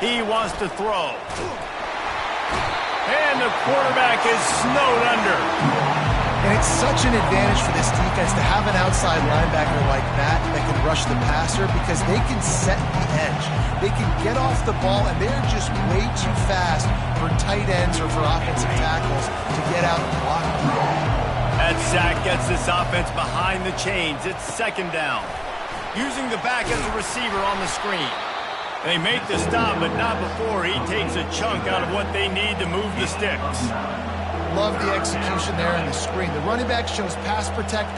He wants to throw. And the quarterback is snowed under. And it's such an advantage for this defense to have an outside linebacker like that can rush the passer, because they can set the edge. They can get off the ball, and they're just way too fast for tight ends or for offensive tackles to get out and block the ball. That sack gets this offense behind the chains. It's 2nd down. Using the back as a receiver on the screen. They make the stop, but not before he takes a chunk out of what they need to move the sticks. Love the execution there in the screen. The running back shows pass protect.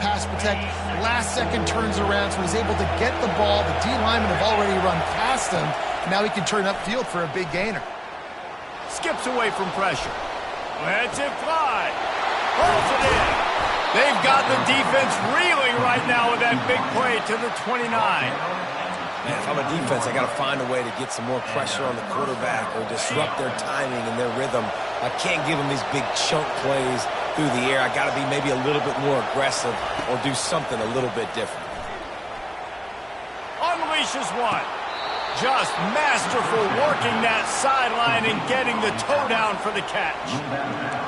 Last second turns around, so he's able to get the ball. The D linemen have already run past him. Now he can turn upfield for a big gainer. Skips away from pressure. Lets it fly. Pulls it in. They've got the defense reeling right now with that big play to the 29. Man, if I'm a defense, I got to find a way to get some more pressure on the quarterback or disrupt their timing and their rhythm. I can't give them these big chunk plays through the air. I got to be maybe a little bit more aggressive or do something a little bit different. Unleashes one. Just masterful working that sideline and getting the toe down for the catch.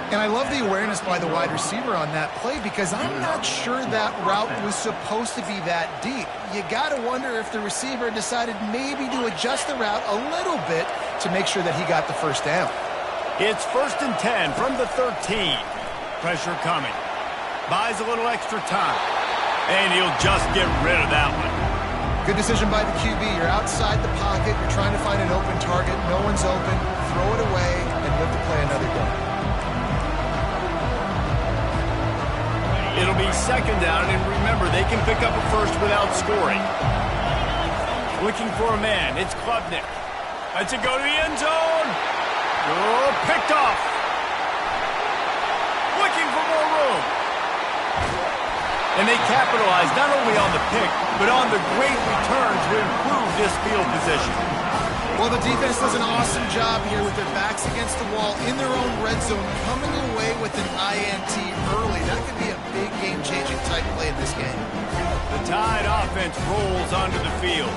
And I love the awareness by the wide receiver on that play, because I'm not sure that route was supposed to be that deep. You got to wonder if the receiver decided maybe to adjust the route a little bit to make sure that he got the first down. It's 1st and 10 from the 13. Pressure coming. Buys a little extra time. And he'll just get rid of that one. Good decision by the QB. You're outside the pocket. You're trying to find an open target. No one's open. Throw it away and live to play another game. It'll be second down, and remember, they can pick up a first without scoring. Looking for a man. It's Klubnik. Let's it go to the end zone. Oh, picked off. Looking for more room. And they capitalize not only on the pick, but on the great return to improve this field position. Well, the defense does an awesome job here with their backs against the wall in their own red zone, coming away with an INT early. That could be a big game-changing type play in this game. The Tide offense rolls onto the field.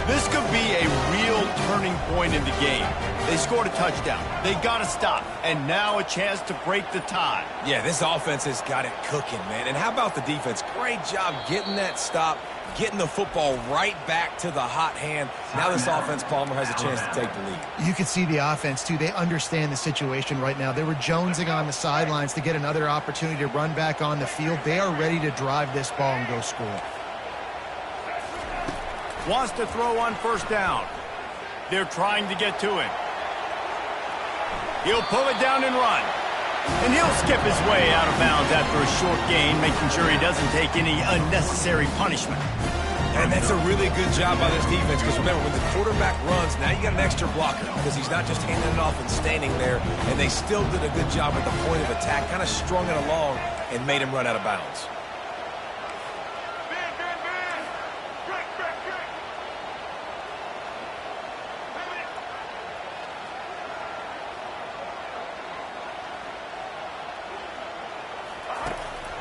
This could be a real turning point in the game. They scored a touchdown. They got to stop. And now a chance to break the tie. Yeah, this offense has got it cooking, man. And how about the defense? Great job getting that stop, getting the football right back to the hot hand. Now this offense, Palmer, has a chance to take the lead. You can see the offense, too. They understand the situation right now. They were jonesing on the sidelines to get another opportunity to run back on the field. They are ready to drive this ball and go score. Wants to throw on first down. They're trying to get to him. He'll pull it down and run. And he'll skip his way out of bounds after a short gain, making sure he doesn't take any unnecessary punishment. And that's a really good job by this defense, because remember, when the quarterback runs, now you got an extra blocker, because he's not just handing it off and standing there, and they still did a good job at the point of attack, kind of strung it along and made him run out of bounds.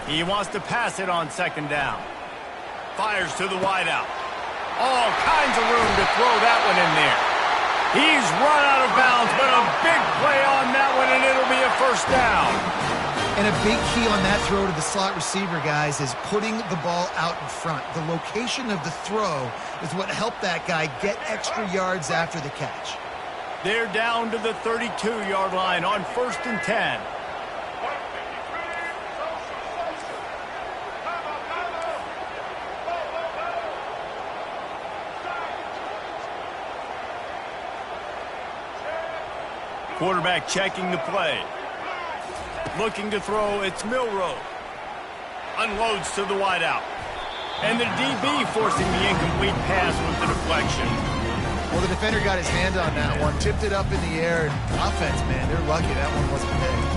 He wants to pass it on second down. Fires to the wideout. All kinds of room to throw that one in there. He's run out of bounds, but a big play on that one, and it'll be a first down. And a big key on that throw to the slot receiver, guys, is putting the ball out in front. The location of the throw is what helped that guy get extra yards after the catch. They're down to the 32-yard line on 1st and 10. Quarterback checking the play. Looking to throw, it's Milrow. Unloads to the wideout. And the DB forcing the incomplete pass with the deflection. Well, the defender got his hand on that one, tipped it up in the air, and offense, man, they're lucky that one wasn't picked.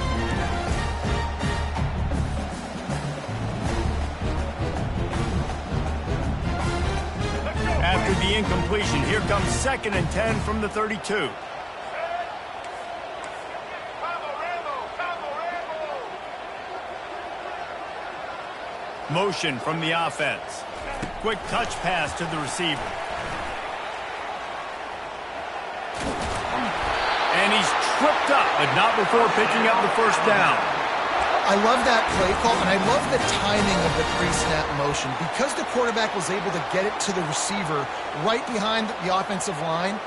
After the incompletion, here comes 2nd and 10 from the 32. Motion from the offense. Quick touch pass to the receiver. And he's tripped up, but not before picking up the first down. I love that play call, and I love the timing of the pre-snap motion. Because the quarterback was able to get it to the receiver right behind the offensive line,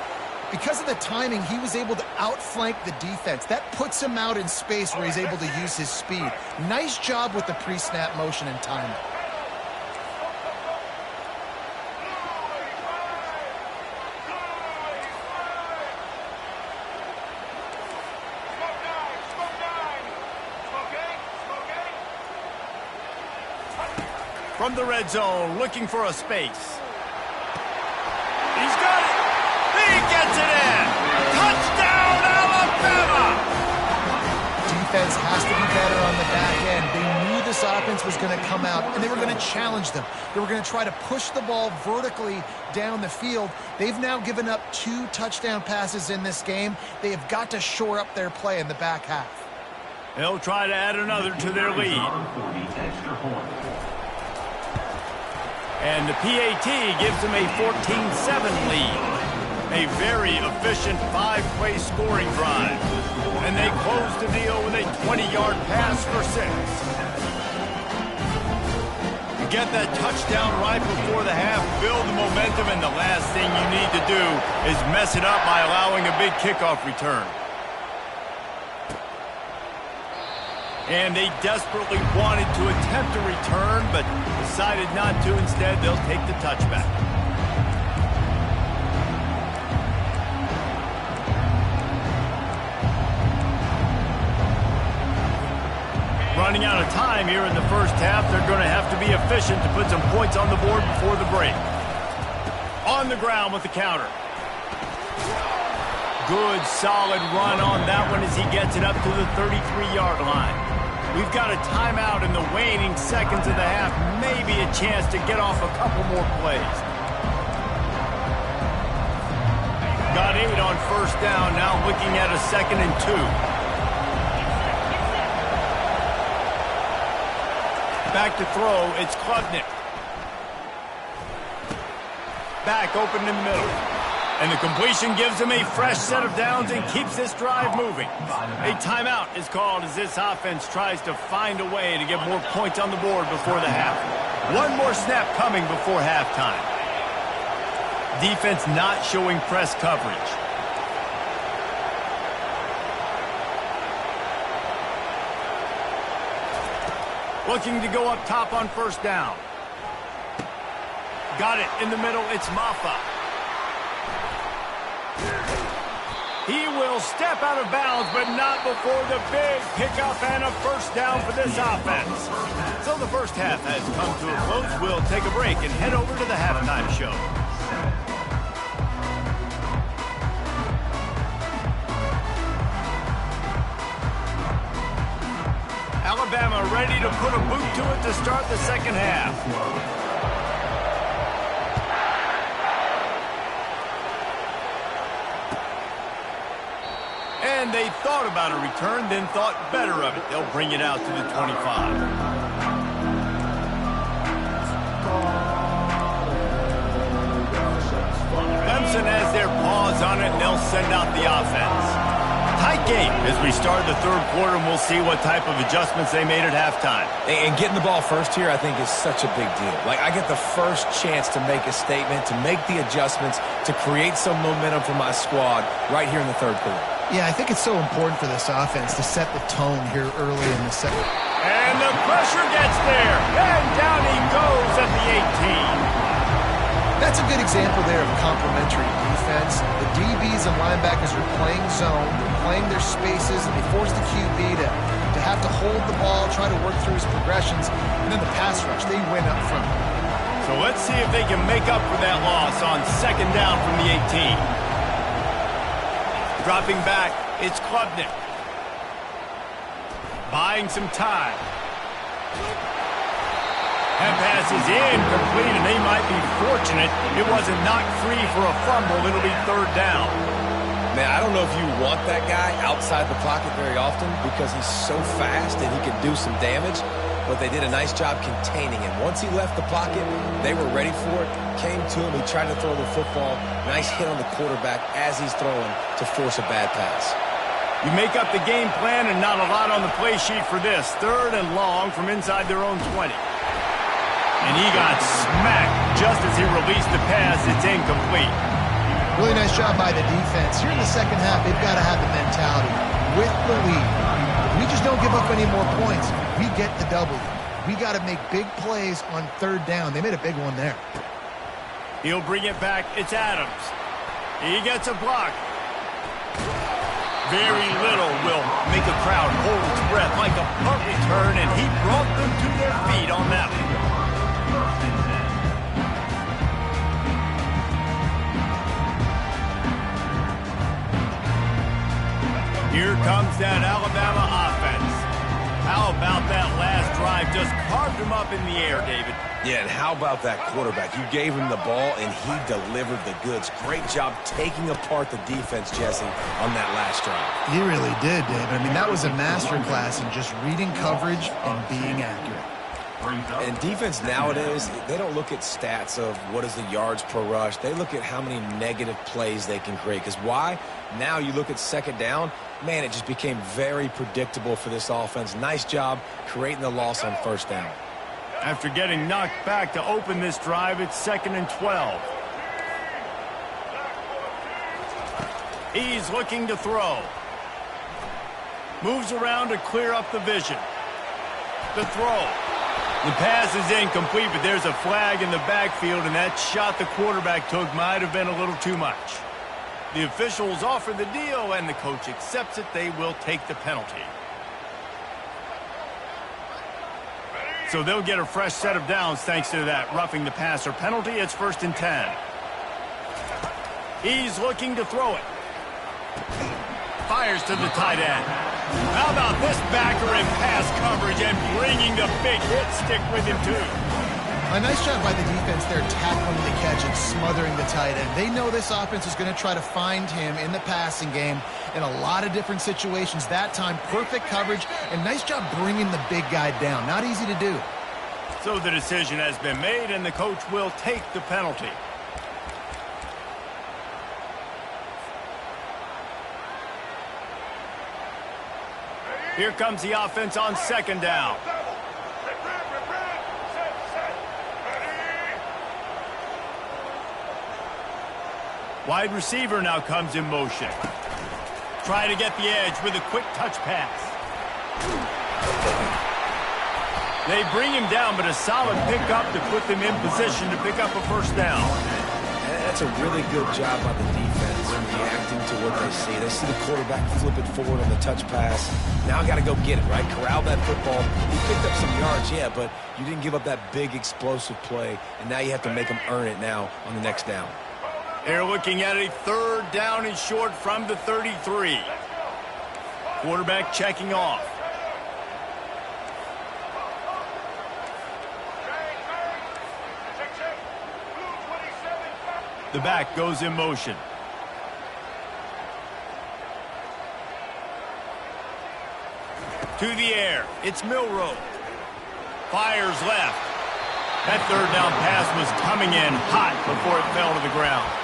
because of the timing, he was able to outflank the defense. That puts him out in space where he's able to use his speed. Nice job with the pre-snap motion and timing. From the red zone, looking for a space. He's got it. He gets it in. Touchdown, Alabama! Defense has to be better on the back end. They knew this offense was going to come out, and they were going to challenge them. They were going to try to push the ball vertically down the field. They've now given up 2 touchdown passes in this game. They have got to shore up their play in the back half. They'll try to add another to their lead. And the PAT gives them a 14-7 lead. A very efficient 5-play scoring drive. And they close the deal with a 20-yard pass for 6. You get that touchdown right before the half, build the momentum, and the last thing you need to do is mess it up by allowing a big kickoff return. And they desperately wanted to attempt a return, but decided not to. Instead, they'll take the touchback. running out of time here in the first half. They're going to have to be efficient to put some points on the board before the break. On the ground with the counter. Good, solid run on that one as he gets it up to the 33-yard line. We've got a timeout in the waning seconds of the half. Maybe a chance to get off a couple more plays. Got 8 on first down. Now looking at a 2nd and 2. Back to throw. It's Klubnik. Back open in the middle. And the completion gives him a fresh set of downs and keeps this drive moving. A timeout is called as this offense tries to find a way to get more points on the board before the half. One more snap coming before halftime. Defense not showing press coverage. Looking to go up top on first down. Got it in the middle. It's Maffa. He will step out of bounds, but not before the big pickup and a first down for this offense. So the first half has come to a close. We'll take a break and head over to the halftime show. Alabama ready to put a boot to it to start the second half. And they thought about a return, then thought better of it. They'll bring it out to the 25. Clemson has their paws on it, and they'll send out the offense. Tight game as we start the third quarter, and we'll see what type of adjustments they made at halftime. And getting the ball first here, I think, is such a big deal. Like, I get the first chance to make a statement, to make the adjustments, to create some momentum for my squad right here in the third quarter. Yeah, I think it's so important for this offense to set the tone here early in the second. And the pressure gets there, and down he goes at the 18. That's a good example there of complementary defense. The DBs and linebackers are playing zone, they're playing their spaces, and they force the QB to have to hold the ball, try to work through his progressions, and then the pass rush, they win up front. So let's see if they can make up for that loss on second down from the 18. Dropping back, it's Klubnik. Buying some time. That pass is incomplete, and they might be fortunate it wasn't knocked free for a fumble. It'll be third down. Man, I don't know if you want that guy outside the pocket very often because he's so fast and he can do some damage, but they did a nice job containing him. Once he left the pocket, they were ready for it, came to him, he tried to throw the football. Nice hit on the quarterback as he's throwing to force a bad pass. You make up the game plan and not a lot on the play sheet for this. Third and long from inside their own 20. And he got smacked just as he released the pass. It's incomplete. Really nice job by the defense. Here in the second half, they've got to have the mentality with the lead. If we just don't give up any more points, we get the W. We got to make big plays on third down. They made a big one there. He'll bring it back. It's Adams. He gets a block. Very little will make a crowd hold its breath like a punt return, and he brought them to their feet on that one. Here comes that Alabama offense. How about that last drive? Just carved him up in the air, David. Yeah, and how about that quarterback? You gave him the ball, and he delivered the goods. Great job taking apart the defense, Jesse, on that last drive. He really did, David. I mean, that was a masterclass in just reading coverage and being accurate. And defense nowadays, they don't look at stats of what is the yards per rush. They look at how many negative plays they can create. Because why? Now you look at second down, man, it just became very predictable for this offense. Nice job creating the loss on first down. After getting knocked back to open this drive, it's 2nd and 12. He's looking to throw. Moves around to clear up the vision. The throw. The pass is incomplete, but there's a flag in the backfield, and that shot the quarterback took might have been a little too much. The officials offer the deal, and the coach accepts it. They will take the penalty. So they'll get a fresh set of downs thanks to that roughing the passer penalty. It's 1st and 10. He's looking to throw it. Fires to the tight end. How about this backer in pass coverage and bringing the big hit stick with him, too? A nice job by the defense there, tackling the catch and smothering the tight end. They know this offense is going to try to find him in the passing game in a lot of different situations. That time, perfect coverage, and nice job bringing the big guy down. Not easy to do. So the decision has been made, and the coach will take the penalty. Here comes the offense on 2nd down. Wide receiver now comes in motion. Try to get the edge with a quick touch pass. They bring him down, but a solid pickup to put them in position to pick up a 1st down. That's a really good job by the defense in reacting to what they see. They see the quarterback flip it forward on the touch pass. Now I got to go get it, right? Corral that football. You picked up some yards, yeah, but you didn't give up that big explosive play, and now you have to make them earn it now on the next down. They're looking at a 3rd down and short from the 33. Quarterback checking off. The back goes in motion. To the air. It's Milroe. Fires left. That 3rd down pass was coming in hot before it fell to the ground.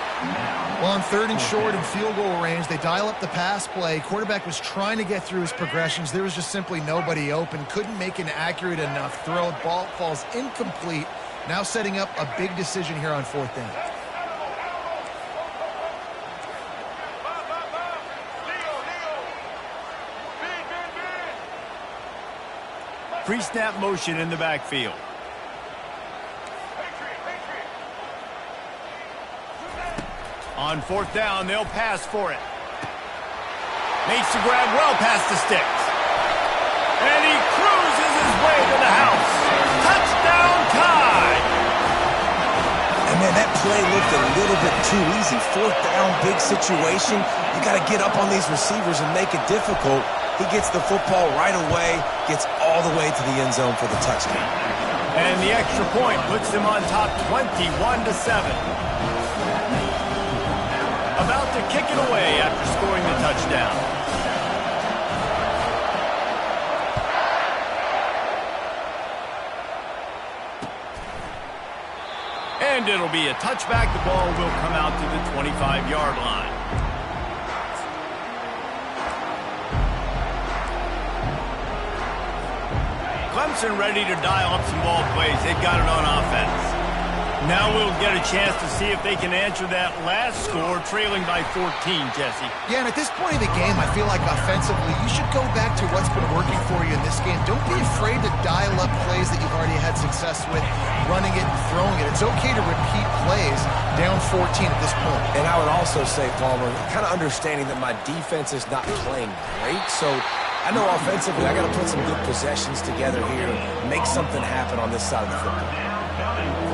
Well, on 3rd and short and field goal range, they dial up the pass play. Quarterback was trying to get through his progressions. There was just simply nobody open. Couldn't make an accurate enough throw. Ball falls incomplete. Now setting up a big decision here on 4th down. Pre-snap motion in the backfield. On 4th down, they'll pass for it. Makes the grab well past the sticks. And he cruises his way to the house. Touchdown tie! And man, that play looked a little bit too easy. 4th down, big situation. You got to get up on these receivers and make it difficult. He gets the football right away, gets all the way to the end zone for the touchdown. And the extra point puts them on top 21-7. About to kick it away after scoring the touchdown. And it'll be a touchback. The ball will come out to the 25-yard line. Clemson ready to dial up some ball plays. They've got it on offense. Now we'll get a chance to see if they can answer that last score, trailing by 14, Jesse. Yeah, and at this point in the game, I feel like offensively, you should go back to what's been working for you in this game. Don't be afraid to dial up plays that you've already had success with, running it and throwing it. It's okay to repeat plays down 14 at this point. And I would also say, Palmer, kind of understanding that my defense is not playing great, so I know offensively I got to put some good possessions together here, make something happen on this side of the football.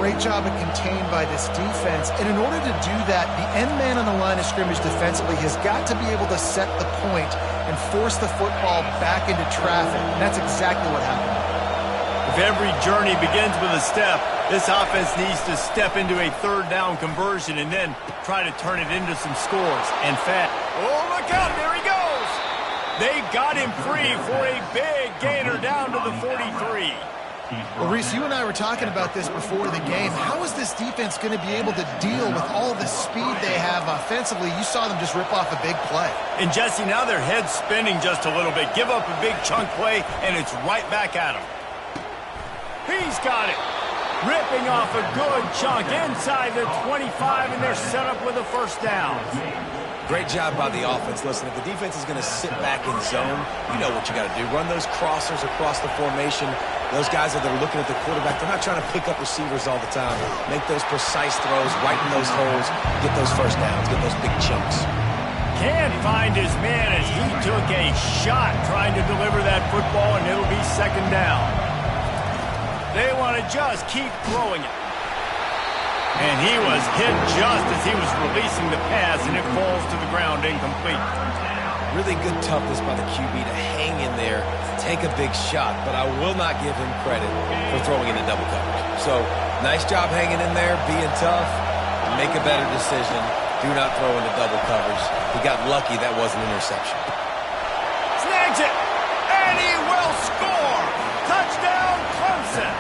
Great job of contained by this defense. And in order to do that, the end man on the line of scrimmage defensively has got to be able to set the point and force the football back into traffic. And that's exactly what happened. If every journey begins with a step, this offense needs to step into a 3rd down conversion and then try to turn it into some scores. And fast. Oh, look out, there he goes. They got him free for a big gainer down to the 43. Well, Reese, you and I were talking about this before the game. How is this defense going to be able to deal with all the speed they have offensively? You saw them just rip off a big play. And, Jesse, now their head's spinning just a little bit. Give up a big chunk play, and it's right back at him. He's got it. Ripping off a good chunk inside the 25, and they're set up with a 1st down. Great job by the offense. Listen, if the defense is going to sit back in zone, you know what you got to do. Run those crossers across the formation. Those guys that are looking at the quarterback, they're not trying to pick up receivers all the time. Make those precise throws, right in those holes, get those 1st downs, get those big chunks. Can't find his man as he took a shot trying to deliver that football, and it'll be 2nd down. They want to just keep throwing it. And he was hit just as he was releasing the pass, and it falls to the ground incomplete. Really good toughness by the QB to hang in there, take a big shot, but I will not give him credit for throwing into double coverage. So, nice job hanging in there, being tough, make a better decision. Do not throw into double coverage. He got lucky that was an interception. Snags it, and he will score! Touchdown, Clemson!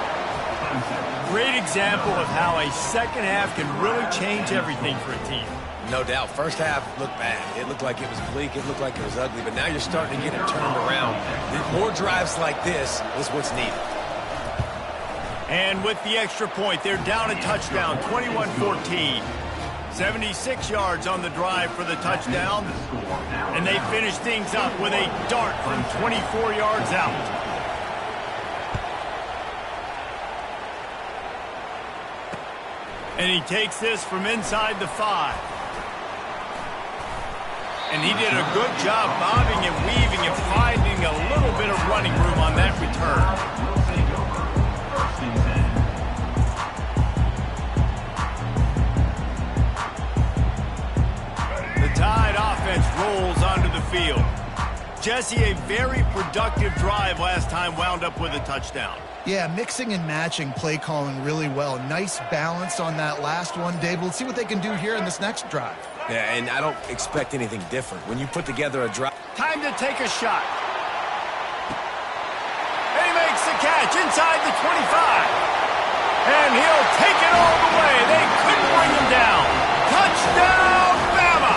Great example of how a second half can really change everything for a team. No doubt. First half looked bad. It looked like it was bleak. It looked like it was ugly. But now you're starting to get it turned around. More drives like this is what's needed. And with the extra point, they're down a touchdown, 21-14. 76 yards on the drive for the touchdown. And they finish things up with a dart from 24 yards out. And he takes this from inside the 5. And he did a good job bobbing and weaving and finding a little bit of running room on that return. The Tide offense rolls onto the field. Jesse, a very productive drive last time, wound up with a touchdown. Yeah, mixing and matching play calling really well. Nice balance on that last one, Dave. We'll see what they can do here in this next drive. Yeah, and I don't expect anything different. When you put together a drive... Time to take a shot. And he makes the catch inside the 25. And he'll take it all the way. They couldn't bring him down. Touchdown, Bama!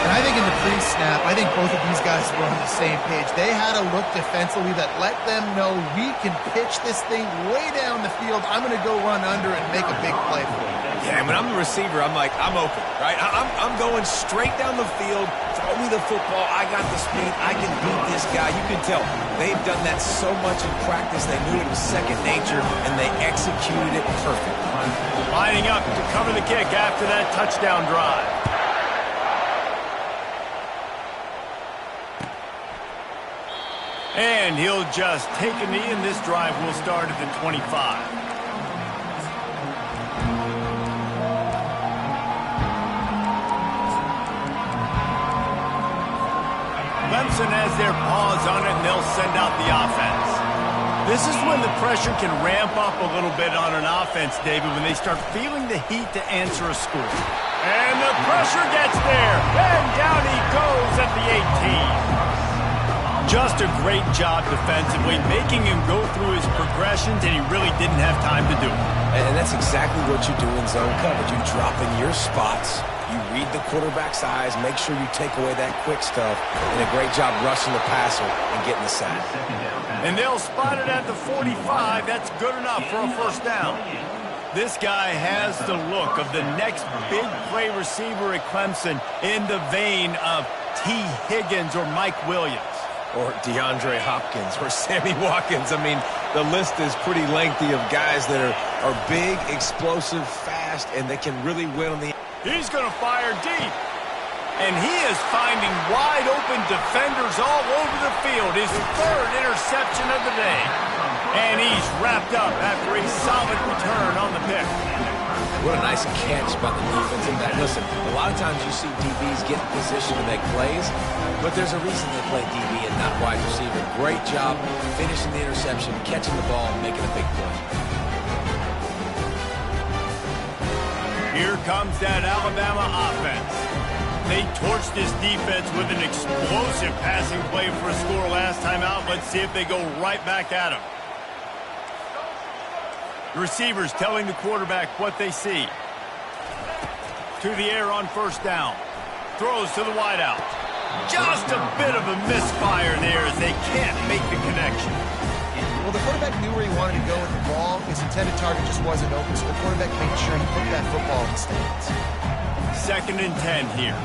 And I think in the pre-snap, I think both of these guys were on the same page. They had a look defensively that let them know we can pitch this thing way down the field. I'm going to go run under and make a big play for it. Yeah, when I'm the receiver, I'm like, I'm open, right? I'm going straight down the field. Throw me the football. I got the speed. I can beat this guy. You can tell they've done that so much in practice. They knew it was second nature, and they executed it perfectly. Lining up to cover the kick after that touchdown drive. And he'll just take a knee, and this drive will start at the 25. Clemson has their paws on it, and they'll send out the offense. This is when the pressure can ramp up a little bit on an offense, David, when they start feeling the heat to answer a score. And the pressure gets there, and down he goes at the 18. Just a great job defensively, making him go through his progressions, and he really didn't have time to do it. And that's exactly what you do in zone coverage. You drop in your spots, you read the quarterback's eyes, make sure you take away that quick stuff, and a great job rushing the passer and getting the sack. And they'll spot it at the 45. That's good enough for a first down. This guy has the look of the next big play receiver at Clemson in the vein of T. Higgins or Mike Williams. Or DeAndre Hopkins, or Sammy Watkins. I mean, the list is pretty lengthy of guys that are big, explosive, fast, and they can really win on the... He's going to fire deep. And he is finding wide-open defenders all over the field. His third interception of the day. And he's wrapped up after a solid return on the pick. What a nice catch by the defensive back. Listen, a lot of times you see DBs get in position to make plays, but there's a reason they play DB and not wide receiver. Great job finishing the interception, catching the ball, and making a big play. Here comes that Alabama offense. They torched this defense with an explosive passing play for a score last time out. Let's see if they go right back at him. The receivers telling the quarterback what they see. To the air on first down. Throws to the wideout. Just a bit of a misfire there as they can't make the connection. Well, the quarterback knew where he wanted to go with the ball. His intended target just wasn't open, so the quarterback made sure he put that football in the stands. 2nd and 10 here.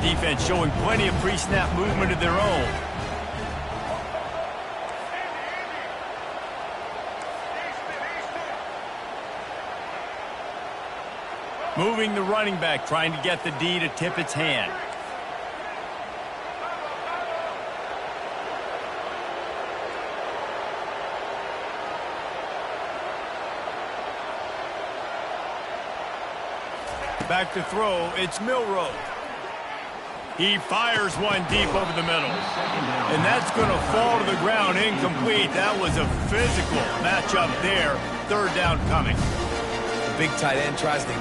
Defense showing plenty of pre-snap movement of their own. Moving the running back, trying to get the D to tip its hand. Back to throw, it's Milroe. He fires one deep over the middle. And that's going to fall to the ground incomplete. That was a physical matchup there. Third down coming. The big tight end tries to